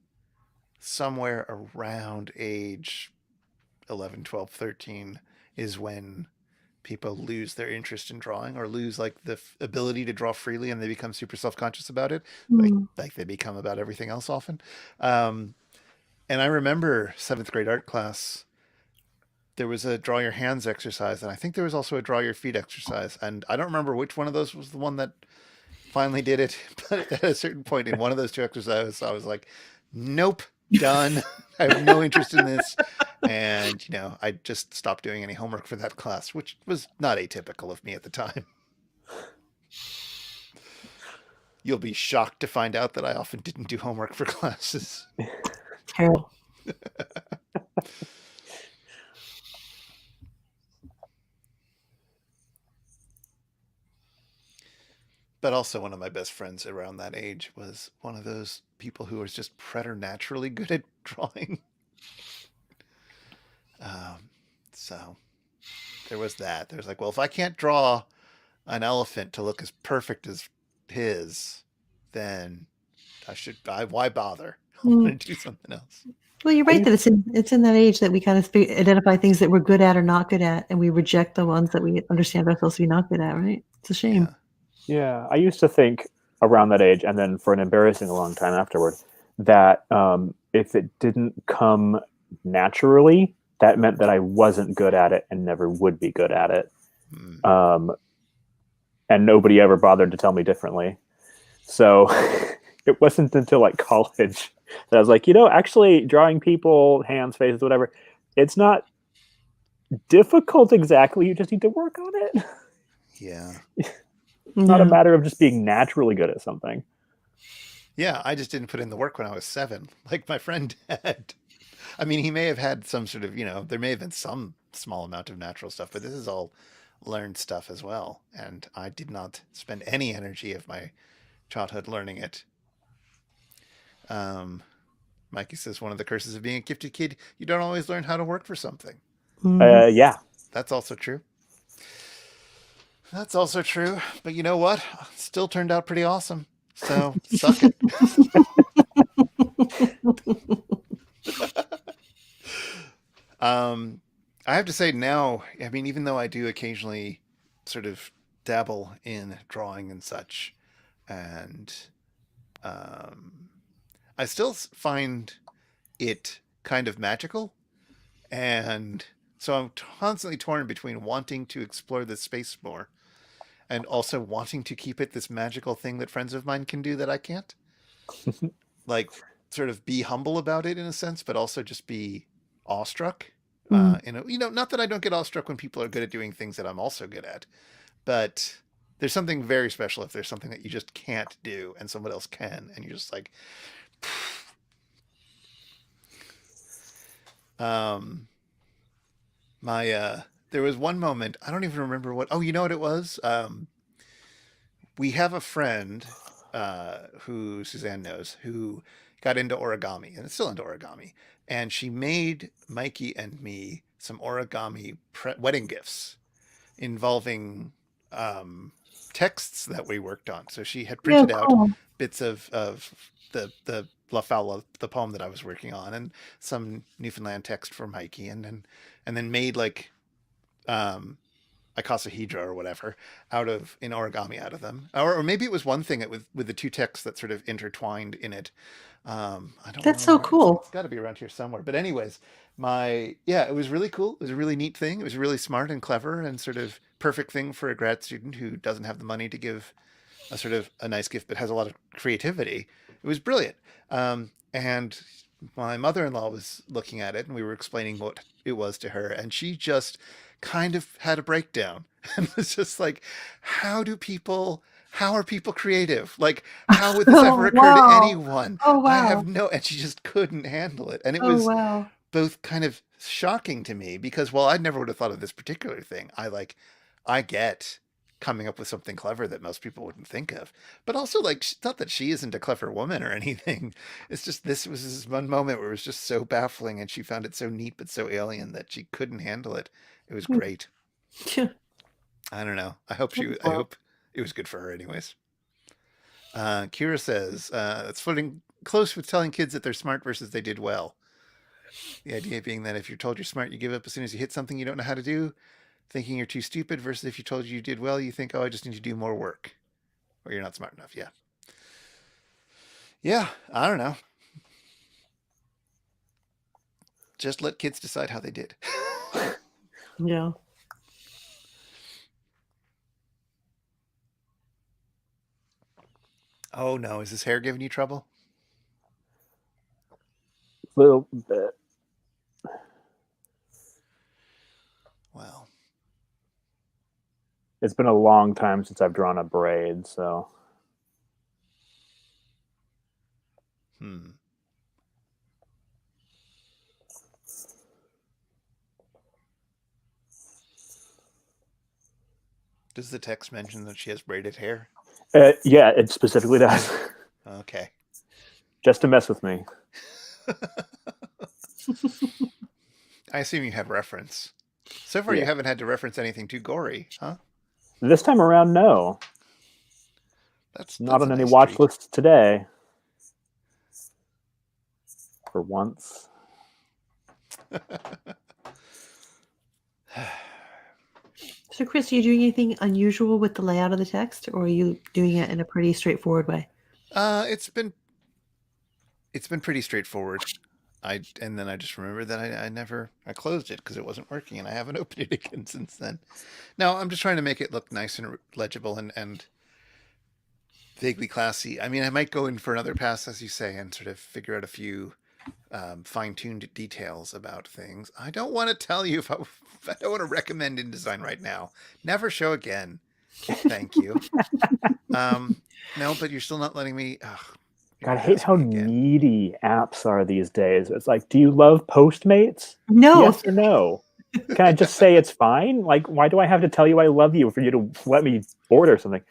somewhere around age 11, 12, 13 is when people lose their interest in drawing, or lose like the ability to draw freely, and they become super self-conscious about it, like they become about everything else often. And I remember 7th grade art class, there was a draw your hands exercise, and I think there was also a draw your feet exercise, and I don't remember which one of those was the one that finally did it, but at a certain point in one of those two exercises, I was like, nope, done. I have no interest in this. And, I just stopped doing any homework for that class, which was not atypical of me at the time. You'll be shocked to find out that I often didn't do homework for classes. Terrible. But also, one of my best friends around that age was one of those people who was just preternaturally good at drawing. So there was that. There's like, well, if I can't draw an elephant to look as perfect as his, then why bother? I want to do something else. Well, you're right that it's in that age that we kind of identify things that we're good at or not good at, and we reject the ones that we understand ourselves to be not good at, right? It's a shame. Yeah, I used to think around that age, and then for an embarrassing long time afterward, that if it didn't come naturally, that meant that I wasn't good at it and never would be good at it. And nobody ever bothered to tell me differently. So it wasn't until like college that I was like, actually drawing people, hands, faces, whatever, it's not difficult exactly. You just need to work on it. Yeah. It's not a matter of just being naturally good at something. Yeah, I just didn't put in the work when I was 7, like my friend had. I mean, he may have had some sort of, there may have been some small amount of natural stuff, but this is all learned stuff as well. And I did not spend any energy of my childhood learning it. Mikey says one of the curses of being a gifted kid, you don't always learn how to work for something. Yeah. That's also true. That's also true. But you know what? Still turned out pretty awesome. So suck it. I have to say now, I mean, even though I do occasionally sort of dabble in drawing and such, and I still find it kind of magical. And so I'm constantly torn between wanting to explore this space more and also wanting to keep it this magical thing that friends of mine can do that I can't. Like, sort of be humble about it in a sense, but also just be awestruck. Not that I don't get awestruck when people are good at doing things that I'm also good at, but There's something very special if there's something that you just can't do and someone else can, and you're just like, um, there was one moment, I don't even remember what, oh, you know what it was? We have a friend, who Suzanne knows, who got into origami and is still into origami. And she made Mikey and me some origami wedding gifts involving texts that we worked on. So she had Yeah, printed out cool. bits of the La Fala, the poem that I was working on, and some Newfoundland text for Mikey, and then made like um, icosahedra or whatever in origami out of them, or maybe it was one thing with the two texts that sort of intertwined in it. I don't That's know so where cool. it's got to be around here somewhere. But anyways, yeah, it was really cool. It was a really neat thing. It was really smart and clever and sort of perfect thing for a grad student who doesn't have the money to give a sort of a nice gift, but has a lot of creativity. It was brilliant. And my mother-in-law was looking at it, and we were explaining what it was to her, and she just kind of had a breakdown and was just like, how are people creative? Like, how would this ever Oh, occur to wow. anyone? Oh, I have wow. no, and she just couldn't handle it. And it Oh, was wow. both kind of shocking to me because, well, I never would have thought of this particular thing. I get coming up with something clever that most people wouldn't think of, but also like, it's not that she isn't a clever woman or anything. It's just this was this one moment where it was just so baffling, and she found it so neat but so alien that she couldn't handle it. It was great. I don't know. I Wow. hope it was good for her, anyways. Kira says it's floating close with telling kids that they're smart versus they did well. The idea being that if you're told you're smart, you give up as soon as you hit something you don't know how to do, thinking you're too stupid, versus if you told you did well, you think, oh, I just need to do more work, or you're not smart enough. Yeah. Yeah. I don't know. Just let kids decide how they did. Yeah. Oh no, is this hair giving you trouble? Little bit. Well, It's been a long time since I've drawn a braid, so hmm. Does the text mention that she has braided hair? yeah, it specifically does. Okay. Just to mess with me. I assume you have reference. So far, you Yeah. haven't had to reference anything too gory, huh? This time around, no. Not That's a on any nice watch treat. lists today. For once. So, Chris, are you doing anything unusual with the layout of the text, or are you doing it in a pretty straightforward way? It's been pretty straightforward. And then I just remembered that I closed it because it wasn't working, and I haven't opened it again since then. No, I'm just trying to make it look nice and legible and vaguely classy. I mean, I might go in for another pass, as you say, and sort of figure out a few fine-tuned details about things. I don't want to tell you I don't want to recommend InDesign right now. Never show again. Thank you. No, but you're still not letting me. Ugh, you're God, I gonna hate ask how me again. needy apps are these days. It's like, do you love Postmates? No. Yes or no? Can I just say it's fine? Like, why do I have to tell you I love you for you to let me order something?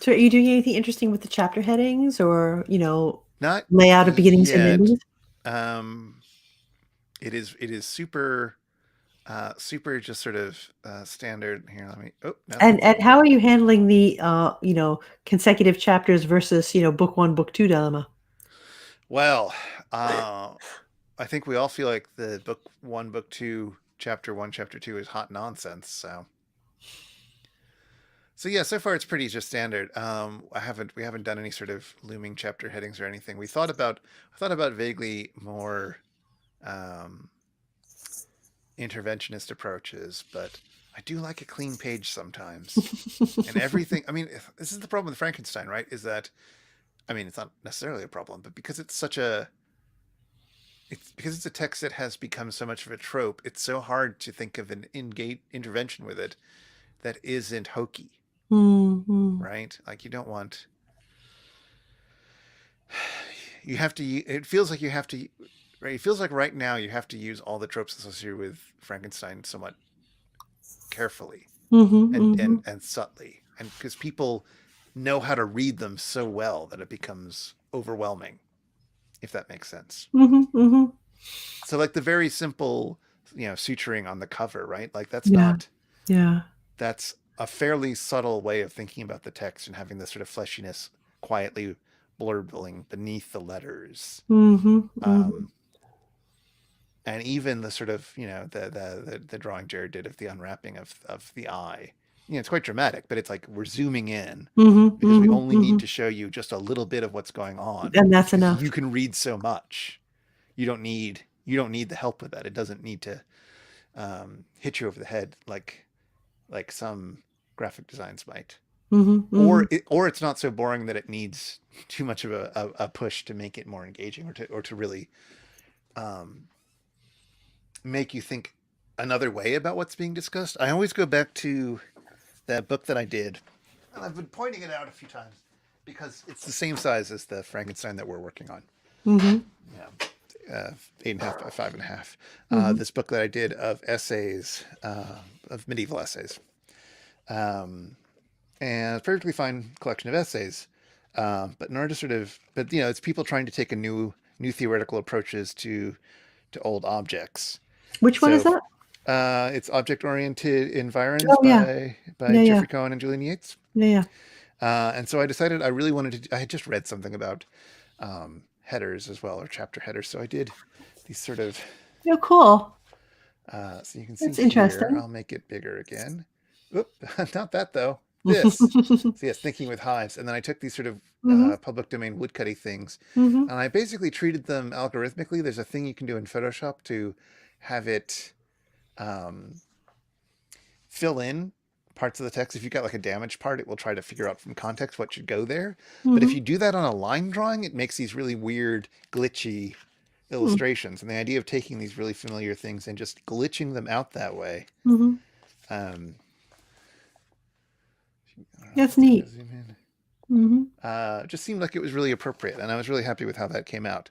So, are you doing anything interesting with the chapter headings, or Not layout of beginnings and yet. endings? Um, it is super super just sort of standard. Here, let me. Oh, no, And that's how are you handling the consecutive chapters versus book one, book two dilemma? well. I think we all feel like the book one, book two, chapter one, chapter two is hot nonsense. So yeah, so far it's pretty just standard. We haven't done any sort of looming chapter headings or anything. I thought about vaguely more um, interventionist approaches, but I do like a clean page sometimes. And everything. I mean, this is the problem with Frankenstein, right? Is that I mean, it's not necessarily a problem, but because it's a text that has become so much of a trope, it's so hard to think of an in-gate intervention with it that isn't hokey, Mm-hmm. right? Like you don't want. You have to. It feels like you have to. Right? It feels like right now you have to use all the tropes associated with Frankenstein somewhat carefully Mm-hmm. Mm-hmm. and subtly, and because people know how to read them so well that it becomes overwhelming, if that makes sense. Mm-hmm. Mm-hmm. So like the very simple, suturing on the cover, right? Like Yeah. Yeah. that's a fairly subtle way of thinking about the text and having this sort of fleshiness quietly blurbling beneath the letters. Mm-hmm. Mm-hmm. Um, and even the sort of, the drawing Jared did of the unwrapping of the eye, it's quite dramatic, but it's like we're zooming in Mm-hmm. because we Mm-hmm. only Mm-hmm. need to show you just a little bit of what's going on And that's because enough. you can read so much. You don't need the help with that. It doesn't need to hit you over the head like some graphic designs might. Mm-hmm. Mm-hmm. Or it's not so boring that it needs too much of a push to make it more engaging or to really um, make you think another way about what's being discussed. I always go back to that book that I did, and I've been pointing it out a few times because it's the same size as the Frankenstein that we're working on. Mm-hmm. Yeah, 8.5 by 5.5. Mm-hmm. This book that I did of essays, of medieval essays, and a perfectly fine collection of essays. But in order to it's people trying to take a new theoretical approaches to old objects. Which one is So that? it's Object Oriented Environs Oh yeah. by Yeah. Yeah. Jeffrey Cohen and Julian Yates. Yeah. Yeah. And so I decided I really wanted to. I had just read something about headers as well, or chapter headers. So I did these sort of. Oh, cool. So you can see That's here. interesting. I'll make it bigger again. Oop, not that though. This. So yes, thinking with hives, and then I took these sort of Mm-hmm. public domain woodcutty things, Mm-hmm. and I basically treated them algorithmically. There's a thing you can do in Photoshop to have it fill in parts of the text. If you've got like a damaged part, it will try to figure out from context what should go there. But if Mm-hmm. you do that on a line drawing, it makes these really weird, glitchy illustrations. And the idea of taking these really familiar things and just glitching them out that way. Mm-hmm. That's neat. Mm-hmm. Just seemed like it was really appropriate, and I was really happy with how that came out.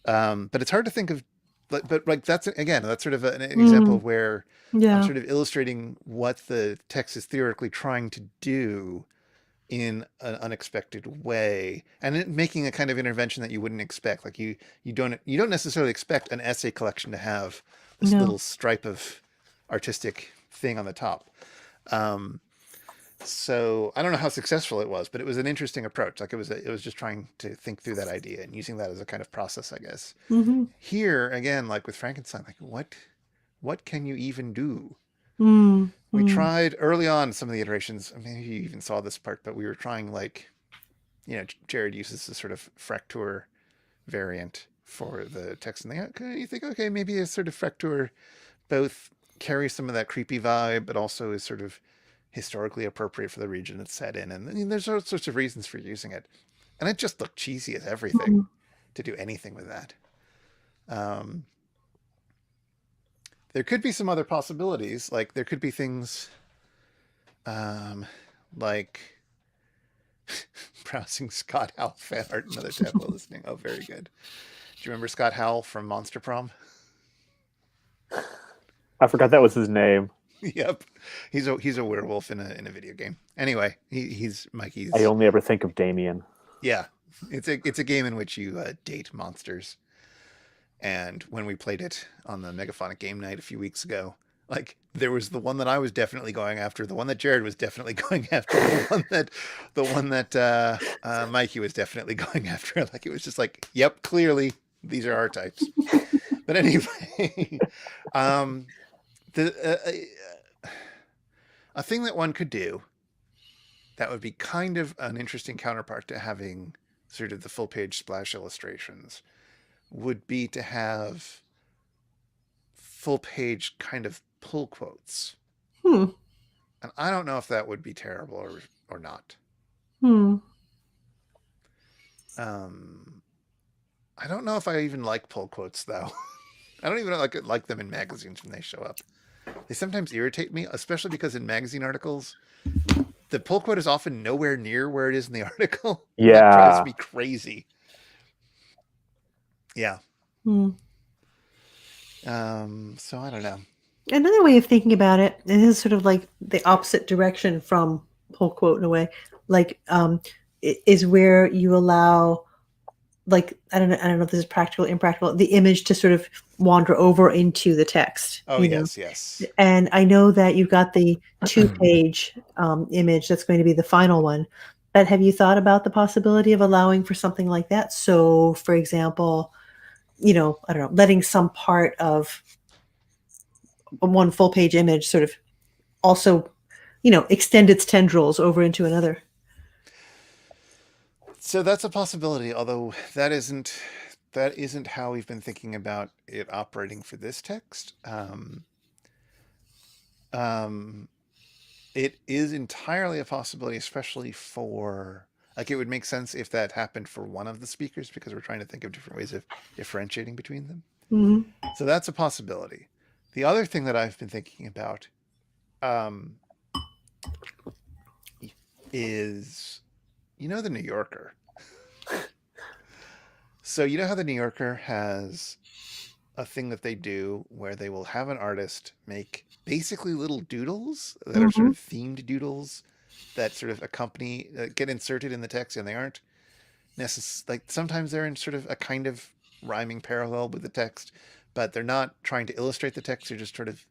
But it's hard to think of, but like that's sort of an example of where Yeah. I'm sort of illustrating what the text is theoretically trying to do in an unexpected way, and making a kind of intervention that you wouldn't expect. Like you don't necessarily expect an essay collection to have this No. little stripe of artistic thing on the top. So I don't know how successful it was, but it was an interesting approach. Like it was just trying to think through that idea and using that as a kind of process, I guess. Mm-hmm. Here again, like with Frankenstein, like what can you even do? Mm-hmm. We tried early on some of the iterations. I mean, you even saw this part, but we were trying Jared uses this sort of Fraktur variant for the text, and you think, okay, maybe a sort of Fraktur both carries some of that creepy vibe, but also is sort of historically appropriate for the region it's set in. And I mean, there's all sorts of reasons for using it. And it just looked cheesy as everything to do anything with that. There could be some other possibilities. Like there could be things like browsing Scott Howell fan art, another tab while listening. Oh, very good. Do you remember Scott Howell from Monster Prom? I forgot that was his name. Yep, he's a werewolf in a video game. Anyway, he's Mikey's. I only ever think of Damien. Yeah, it's a game in which you date monsters. And when we played it on the Megaphonic game night a few weeks ago, like there was the one that I was definitely going after, the one that Jared was definitely going after, the one that Mikey was definitely going after. Like it was just like, yep, clearly these are our types. But anyway, a thing that one could do that would be kind of an interesting counterpart to having sort of the full page splash illustrations would be to have full page kind of pull quotes. And I don't know if that would be terrible or not. I don't know if I even like pull quotes though. I don't even like them in magazines when they show up. they sometimes irritate me, especially because in magazine articles, the pull quote is often nowhere near where it is in the article. That drives Yeah. me crazy. Yeah. Hmm. So I don't know. Another way of thinking about it, and this is sort of like the opposite direction from pull quote in a way, like is where you allow, like I don't know if this is practical, impractical, the image to sort of wander over into the text. Oh, yes. And I know that you've got the 2-page image that's going to be the final one, but have you thought about the possibility of allowing for something like that? So, for example, I don't know, letting some part of one full-page image sort of also, extend its tendrils over into another. So that's a possibility, although that isn't how we've been thinking about it operating for this text. It is entirely a possibility, especially for, like, it would make sense if that happened for one of the speakers, because we're trying to think of different ways of differentiating between them. Mm-hmm. So that's a possibility. The other thing that I've been thinking about is, the New Yorker. So you know how the New Yorker has a thing that they do where they will have an artist make basically little doodles that are sort of themed doodles that sort of accompany, get inserted in the text, and they aren't necessarily, like, sometimes they're in sort of a kind of rhyming parallel with the text, but they're not trying to illustrate the text. They're just sort of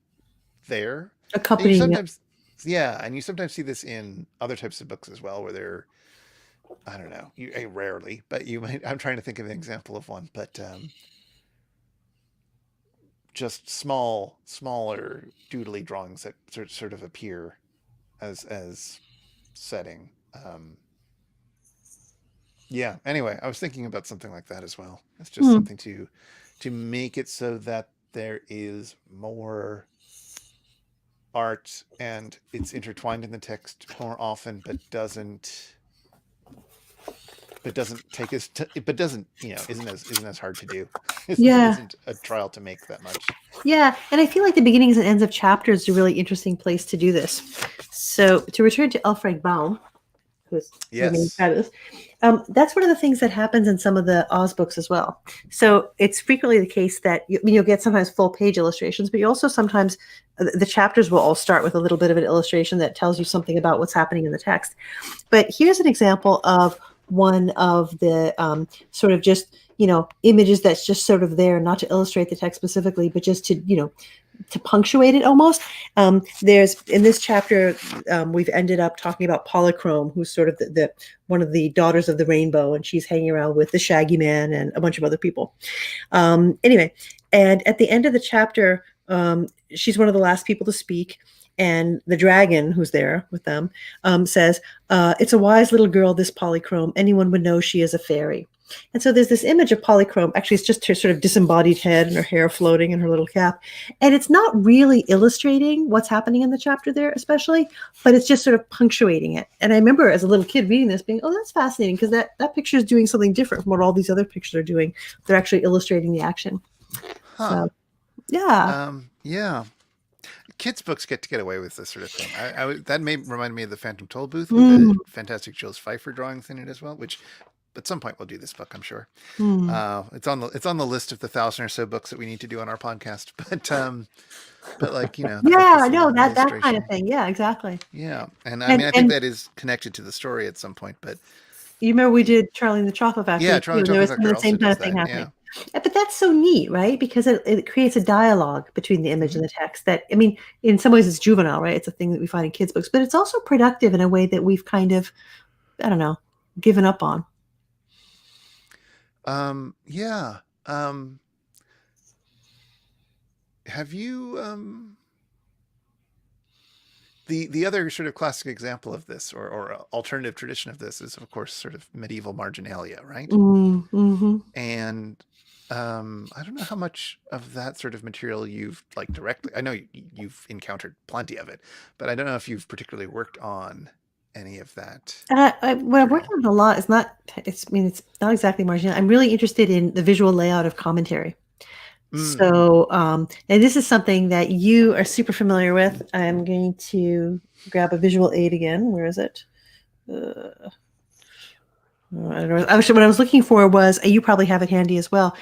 there. And you Accompanying it. sometimes, and you sometimes see this in other types of books as well, where they're, I don't know, rarely, but you might. I'm trying to think of an example of one, but just smaller doodly drawings that sort of appear as setting. Yeah. Anyway, I was thinking about something like that as well. It's just something to make it so that there is more art and it's intertwined in the text more often, but doesn't take as isn't as hard to do. Isn't a trial to make that much. Yeah, and I feel like the beginnings and ends of chapters is a really interesting place to do this. So to return to Alfred Baum, who's fabulous, that's one of the things that happens in some of the Oz books as well. So it's frequently the case that you'll get sometimes full page illustrations, but you also sometimes the chapters will all start with a little bit of an illustration that tells you something about what's happening in the text. But here's an example of one of the sort of just, images that's just sort of there, not to illustrate the text specifically, but just to, to punctuate it almost. There's, in this chapter, we've ended up talking about Polychrome, who's sort of the one of the daughters of the rainbow, and she's hanging around with the Shaggy Man and a bunch of other people. Anyway, and at the end of the chapter, she's one of the last people to speak. And the dragon, who's there with them, says, "It's a wise little girl, this Polychrome. Anyone would know she is a fairy." And so there's this image of Polychrome. Actually, it's just her sort of disembodied head and her hair floating in her little cap. And it's not really illustrating what's happening in the chapter there, especially, but it's just sort of punctuating it. And I remember as a little kid reading this being, oh, that's fascinating, because that picture is doing something different from what all these other pictures are doing. They're actually illustrating the action. Huh. So, yeah. Yeah. Kids' books get to get away with this sort of thing. That may remind me of the Phantom Toll Booth with the fantastic Jules Pfeiffer drawings in it as well, which at some point we'll do this book, I'm sure. It's on the list of the 1,000 or so books that we need to do on our podcast. But like, yeah, no, that kind of thing. Yeah, exactly. Yeah, and I think that is connected to the story at some point. But you remember we did Charlie and the Chocolate Factory? Yeah, Charlie and the Chocolate Factory. There was the same kind of thing happening. Yeah. But that's so neat, right? Because it creates a dialogue between the image and the text that, I mean, in some ways it's juvenile, right? It's a thing that we find in kids' books, but it's also productive in a way that we've kind of, I don't know, given up on. Yeah. Have you, the other sort of classic example of this or alternative tradition of this is, of course, sort of medieval marginalia, right? Mm-hmm. And I don't know how much of that sort of material you've like directly. I know you've encountered plenty of it, but I don't know if you've particularly worked on any of that. What I've worked on a lot is not. It's not exactly marginal. I'm really interested in the visual layout of commentary. So, and this is something that you are super familiar with. I'm going to grab a visual aid again. Where is it? I don't know. What I was looking for was, you probably have it handy as well,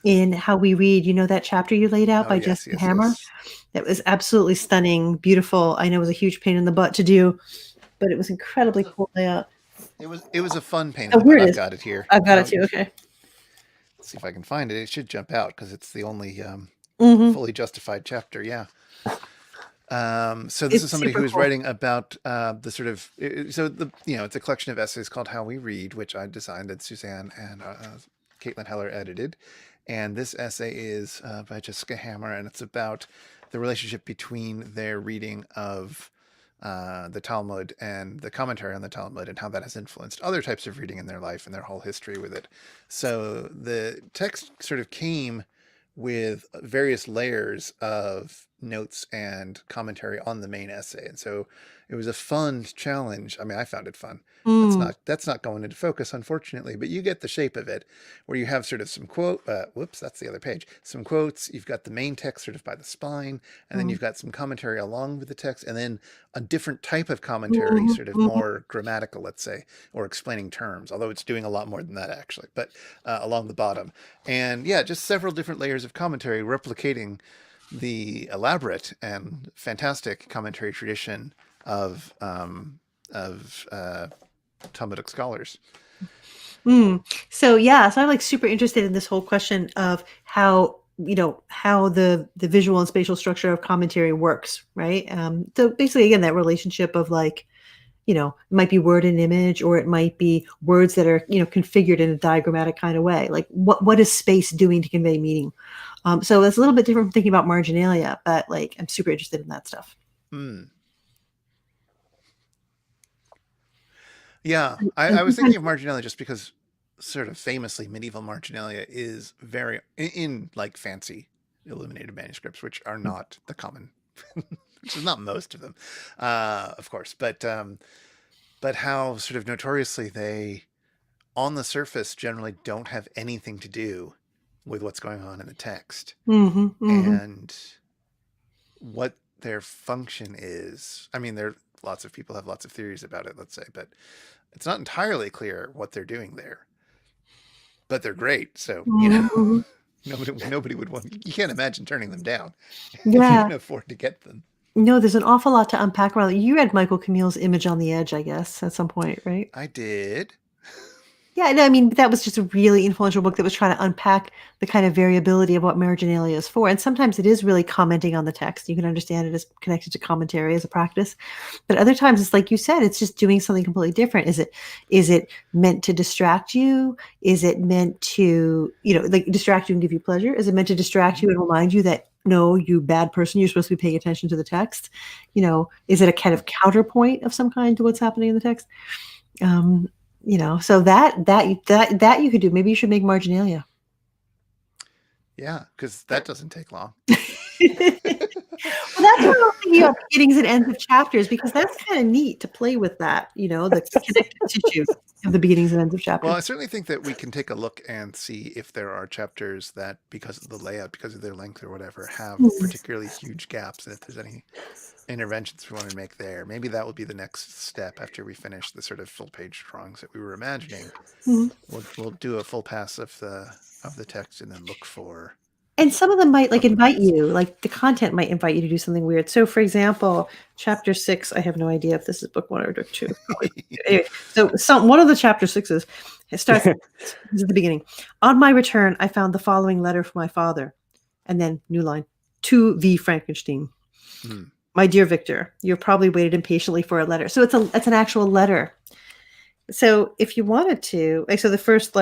in How We Read. You know that chapter you laid out Oh, by yes, Jessica yes, Hammer? yes. That was absolutely stunning, beautiful. I know it was a huge pain in the butt to do, but it was incredibly cool layout. It was a fun pain in Oh, the here butt. it I've is. got it here. I've got it too. Okay. Let's see if I can find it. It should jump out because it's the only Mm-hmm. fully justified chapter. Yeah. So this is It's somebody super who is cool. writing about the sort of it's a collection of essays called How We Read, which I designed and Suzanne and Caitlin Heller edited. And this essay is by Jessica Hammer, and it's about the relationship between their reading of the Talmud and the commentary on the Talmud, and how that has influenced other types of reading in their life and their whole history with it. So the text sort of came with various layers of notes and commentary on the main essay. And so it was a fun challenge. I mean, I found it fun. That's not going into focus, unfortunately, but you get the shape of it, where you have sort of some whoops, that's the other page. Some quotes, you've got the main text sort of by the spine, and then you've got some commentary along with the text, and then a different type of commentary, sort of more grammatical, let's say, or explaining terms, although it's doing a lot more than that actually, but along the bottom. And yeah, just several different layers of commentary replicating the elaborate and fantastic commentary tradition of Talmudic scholars. So yeah, so I'm like super interested in this whole question of how how the visual and spatial structure of commentary works, right? So basically, again, that relationship of like, it might be word and image, or it might be words that are configured in a diagrammatic kind of way. Like what is space doing to convey meaning? So it's a little bit different from thinking about marginalia, but like I'm super interested in that stuff. Yeah, I was thinking of marginalia just because sort of famously medieval marginalia is very in like fancy illuminated manuscripts, which are not the common, which is not most of them, of course, but how sort of notoriously they, on the surface, generally don't have anything to do with what's going on in the text. And what their function is. I mean, lots of people have lots of theories about it, let's say, but it's not entirely clear what they're doing there. But they're great, so nobody would want. You can't imagine turning them down if you Yeah. can afford to get them. No, there's an awful lot to unpack around. You read Michael Camille's Image on the Edge, I guess, at some point, right? I did. Yeah, no, I mean, that was just a really influential book that was trying to unpack the kind of variability of what marginalia is for. And sometimes it is really commenting on the text. You can understand it as connected to commentary as a practice. But other times it's like you said, it's just doing something completely different. Is it meant to distract you? Is it meant to, like distract you and give you pleasure? Is it meant to distract you and remind you that no, you bad person, you're supposed to be paying attention to the text? Is it a kind of counterpoint of some kind to what's happening in the text? So that you could do. Maybe you should make marginalia. Yeah, because that doesn't take long. Well, that's what I'm thinking about beginnings and ends of chapters, because that's kind of neat to play with that, the connective tissue of the beginnings and ends of chapters. Well, I certainly think that we can take a look and see if there are chapters that, because of the layout, because of their length or whatever, have particularly huge gaps, and if there's any interventions we want to make there. Maybe that will be the next step after we finish the sort of full page drawings that we were imagining. We'll do a full pass of the text and then look for. And some of them might invite you, like the content might invite you to do something weird. So for example, chapter 6, I have no idea if this is book 1 or book 2. Anyway, so one of the chapter 6s, it starts at the beginning. On my return, I found the following letter from my father. And then new line, to V. Frankenstein. My dear Victor, you've probably waited impatiently for a letter. So it's an actual letter. So if you wanted to, so the first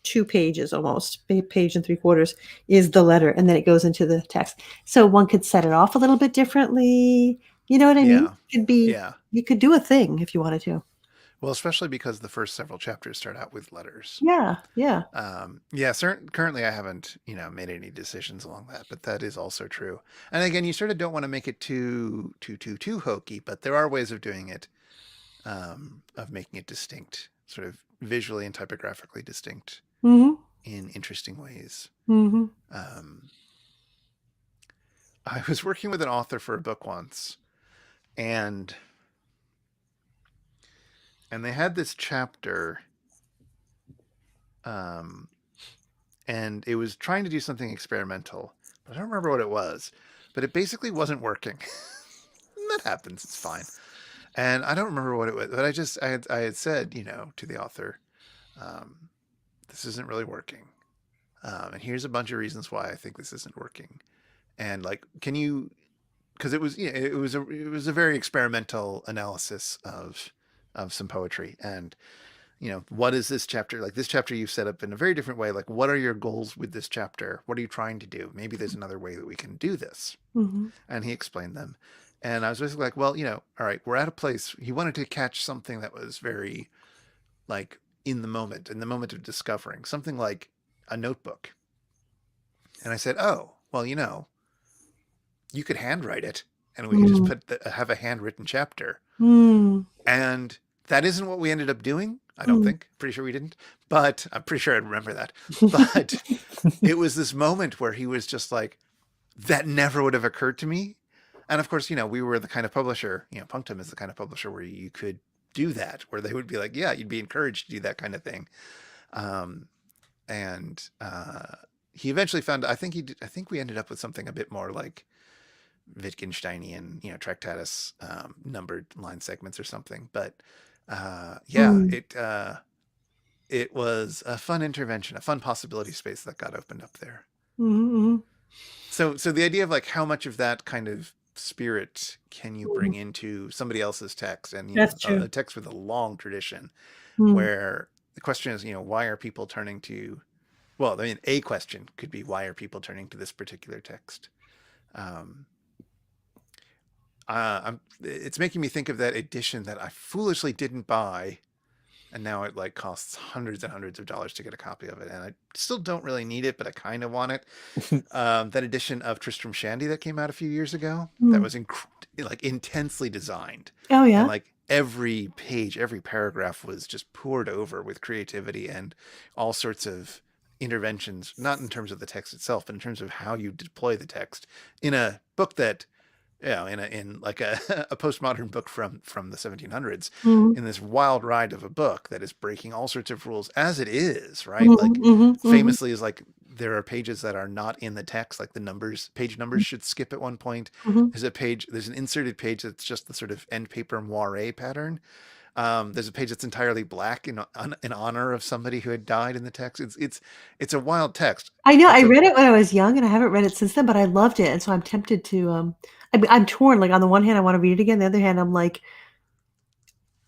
2 pages, almost page and 3/4, is the letter, and then it goes into the text. So one could set it off a little bit differently. You know what I mean? You could do a thing if you wanted to. Well, especially because the first several chapters start out with letters. Yeah. Currently I haven't, made any decisions along that, but that is also true. And again, you sort of don't want to make it too hokey, but there are ways of doing it, of making it distinct, sort of visually and typographically distinct. in interesting ways. Mm-hmm. I was working with an author for a book once, and they had this chapter, and it was trying to do something experimental, but I don't remember what it was. But it basically wasn't working. That happens. It's fine. And I don't remember what it was, but I had said, to the author, this isn't really working. And here's a bunch of reasons why I think this isn't working. And like, can you, because it was, it was a very experimental analysis of some poetry. And, what is this chapter? Like this chapter you've set up in a very different way. Like, what are your goals with this chapter? What are you trying to do? Maybe there's another way that we can do this. Mm-hmm. And he explained them. And I was basically like, well, all right, we're at a place. He wanted to catch something that was very like in the moment of discovering something like a notebook. And I said, oh, well, you could handwrite it and we could just have a handwritten chapter. And that isn't what we ended up doing. I don't think. Pretty sure we didn't. But I'm pretty sure I remember that. But it was this moment where he was just like, that never would have occurred to me. And of course, we were the kind of publisher, Punctum is the kind of publisher where you could do that, where they would be like, yeah, you'd be encouraged to do that kind of thing. He eventually found, I think we ended up with something a bit more like Wittgensteinian, Tractatus, numbered line segments or something. But it was a fun intervention, a fun possibility space that got opened up there. Mm-hmm. So the idea of like how much of that kind of spirit can you bring into somebody else's text, and a text with a long tradition, where the question is, why are people turning to? Well, I mean, a question could be, why are people turning to this particular text? It's making me think of that edition that I foolishly didn't buy, and now it like costs hundreds and hundreds of dollars to get a copy of it, and I still don't really need it, but I kind of want it. That edition of Tristram Shandy that came out a few years ago, that was like intensely designed. Oh yeah, and like every page, every paragraph was just poured over with creativity and all sorts of interventions, not in terms of the text itself, but in terms of how you deploy the text in a book that, in like a postmodern book from the 1700s, in this wild ride of a book that is breaking all sorts of rules as it is, right? Famously is like, there are pages that are not in the text, like page numbers should skip at one point. There's an inserted page that's just the sort of end paper moire pattern. There's a page that's entirely black in honor of somebody who had died in the text. It's a wild text. I know. I read it when I was young, and I haven't read it since then. But I loved it, and so I'm tempted to. I'm torn. Like on the one hand, I want to read it again. The other hand, I'm like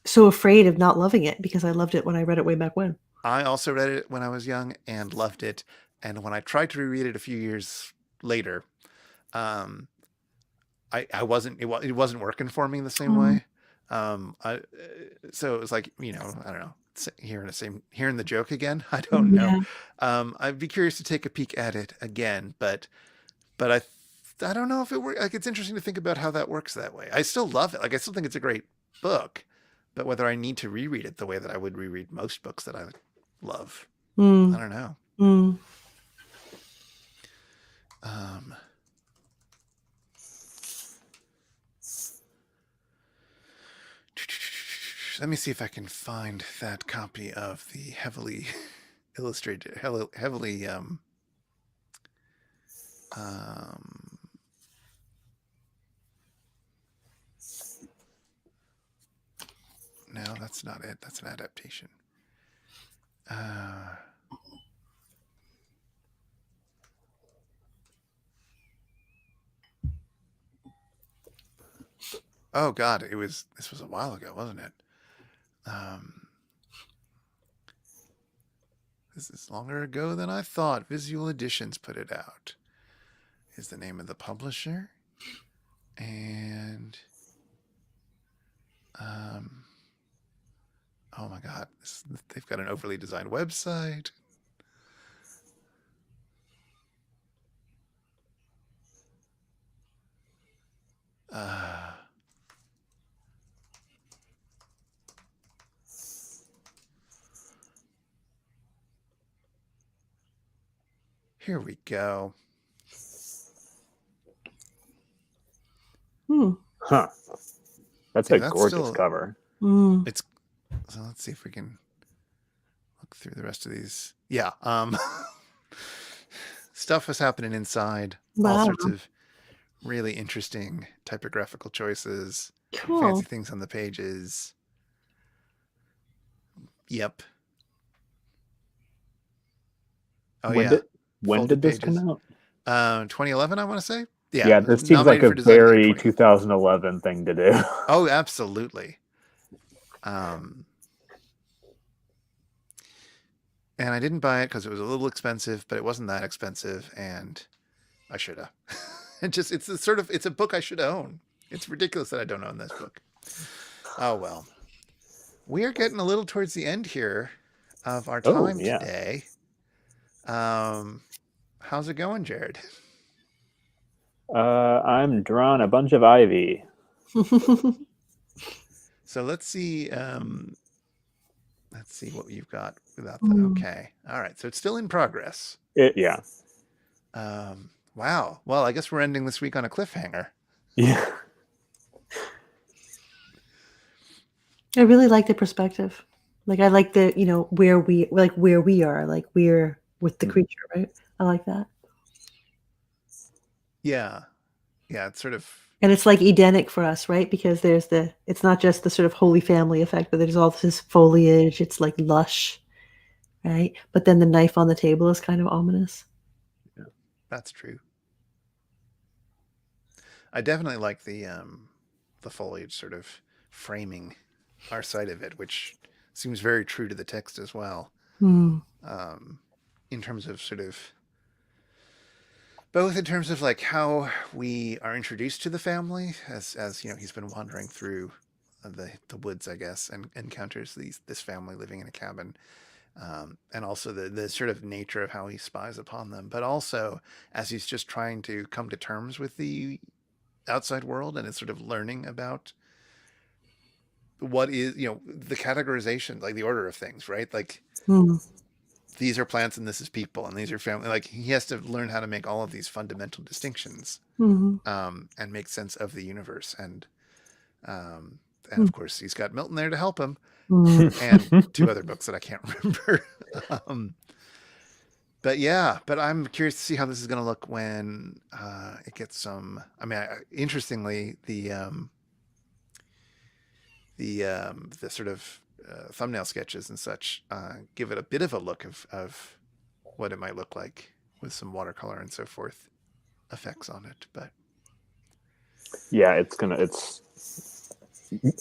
so afraid of not loving it because I loved it when I read it way back when. I also read it when I was young and loved it, and when I tried to reread it a few years later, I wasn't. It wasn't working for me the same way. So it was like, I don't know, hearing the joke again. I don't know. I'd be curious to take a peek at it again, but I don't know if it works. Like, it's interesting to think about how that works that way. I still love it. Like, I still think it's a great book, but whether I need to reread it the way that I would reread most books that I love, I don't know. Let me see if I can find that copy of the heavily illustrated, heavily no, that's not it. That's an adaptation. Oh God, this was a while ago, wasn't it? This is longer ago than I thought. Visual Editions put it out. Is the name of the publisher. And oh my God, they've got an overly designed website. Here we go. Huh. That's a gorgeous cover. It's so let's see if we can look through the rest of these. Yeah. Stuff was happening inside. Wow. All sorts of really interesting typographical choices. Cool. Fancy things on the pages. Yep. Oh, When did this come out? 2011, I want to say. Yeah, this seems like a very 2011 thing to do. Oh, absolutely. And I didn't buy it because it was a little expensive, but it wasn't that expensive, and I should have. It's a book I should own. It's ridiculous that I don't own this book. Oh well. We are getting a little towards the end here of our time today. How's it going, Jared? I'm drawing a bunch of ivy. So let's see. Let's see what you've got without that. Okay. All right. So it's still in progress. Yeah. Wow. Well, I guess we're ending this week on a cliffhanger. Yeah. I really like the perspective. Like I like the, where we are, like we're with the creature, right? I like that. Yeah. Yeah. It's sort of. And it's like Edenic for us, right? Because it's not just the sort of Holy Family effect, but there's all this foliage. It's like lush, right? But then the knife on the table is kind of ominous. Yeah, that's true. I definitely like the foliage sort of framing our side of it, which seems very true to the text as well. In terms of sort of both in terms of like how we are introduced to the family as he's been wandering through the woods, I guess, and encounters this family living in a cabin, and also the sort of nature of how he spies upon them, but also as he's just trying to come to terms with the outside world and is sort of learning about what is the categorization, like the order of things, right? Like these are plants and this is people and these are family. Like he has to learn how to make all of these fundamental distinctions, and make sense of the universe. And of course he's got Milton there to help him, and two other books that I can't remember. But I'm curious to see how this is going to look when it gets some. I mean, interestingly, the sort of thumbnail sketches and such give it a bit of a look of what it might look like with some watercolor and so forth effects on it. But yeah, it's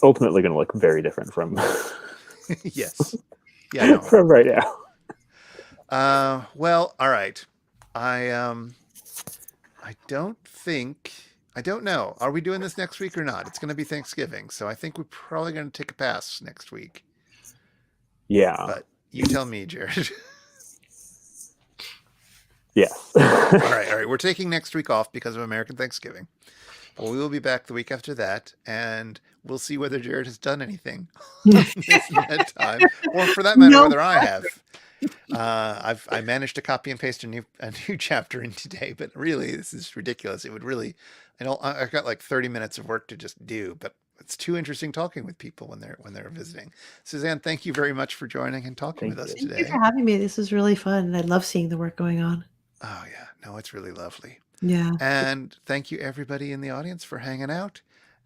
ultimately gonna look very different from yes, yeah, no. from right now. Well, all right. I don't know. Are we doing this next week or not? It's going to be Thanksgiving, so I think we're probably going to take a pass next week. Yeah. But you tell me, Jared. Yes. All right. We're taking next week off because of American Thanksgiving. But we will be back the week after that, and we'll see whether Jared has done anything that time, or for that matter, whether I have. I managed to copy and paste a new chapter in today, but really this is ridiculous. It would really, I've got like 30 minutes of work to just do, but it's too interesting talking with people when they're visiting. Suzanne, thank you very much for joining and talking with us today. Thank you for having me. This was really fun. I love seeing the work going on. Oh yeah, no, it's really lovely. Yeah. And thank you everybody in the audience for hanging out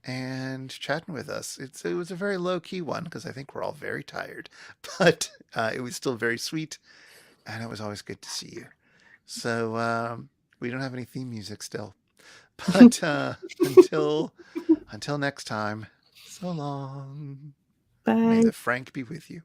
and chatting with us. It was a very low-key one because I think we're all very tired, but it was still very sweet, and it was always good to see you. So we don't have any theme music still, but until next time, so long. Bye. May the Frank be with you.